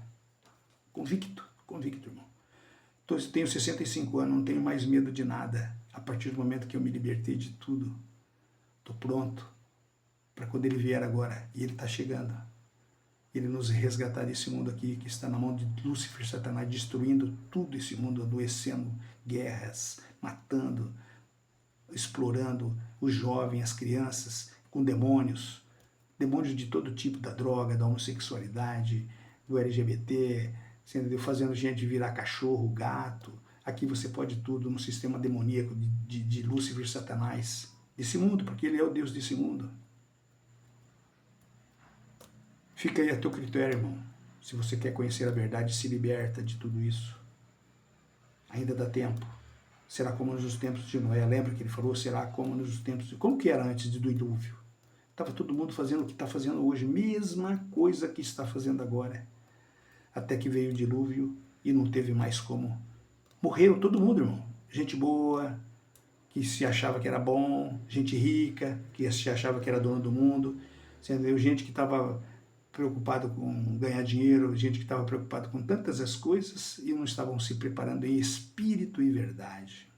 Convicto, irmão. Tenho 65 anos, não tenho mais medo de nada. A partir do momento que eu me libertei de tudo, estou pronto para quando ele vier agora. E ele está chegando. Ele nos resgatar desse mundo aqui, que está na mão de Lúcifer, Satanás, destruindo tudo esse mundo, adoecendo, guerras, matando, explorando os jovens, as crianças, com demônios de todo tipo, da droga, da homossexualidade, do LGBT, fazendo gente virar cachorro, gato. Aqui você pode tudo no sistema demoníaco de Lúcifer, Satanás, desse mundo, porque ele é o Deus desse mundo. Fica aí a teu critério, irmão. Se você quer conhecer a verdade, se liberta de tudo isso. Ainda dá tempo. Será como nos tempos de Noé. Lembra que ele falou? Será como nos tempos de... Como que era antes do dilúvio? Estava todo mundo fazendo o que está fazendo hoje. Mesma coisa que está fazendo agora. Até que veio o dilúvio e não teve mais como. Morreram todo mundo, irmão. Gente boa, que se achava que era bom. Gente rica, que se achava que era dona do mundo. Gente que estava preocupado com ganhar dinheiro, gente que estava preocupado com tantas as coisas e não estavam se preparando em espírito e verdade.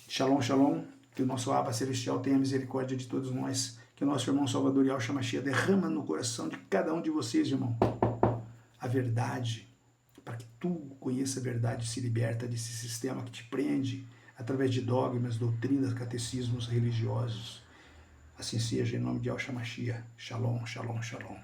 Shalom, shalom, que o nosso Abba Celestial tenha misericórdia de todos nós, que o nosso irmão Salvador Yahweh Mashiach derrama no coração de cada um de vocês, irmão, a verdade, para que tu conheça a verdade e se liberta desse sistema que te prende através de dogmas, doutrinas, catecismos religiosos. Assim seja, em nome de Yahweh Mashiach. Shalom, shalom, shalom.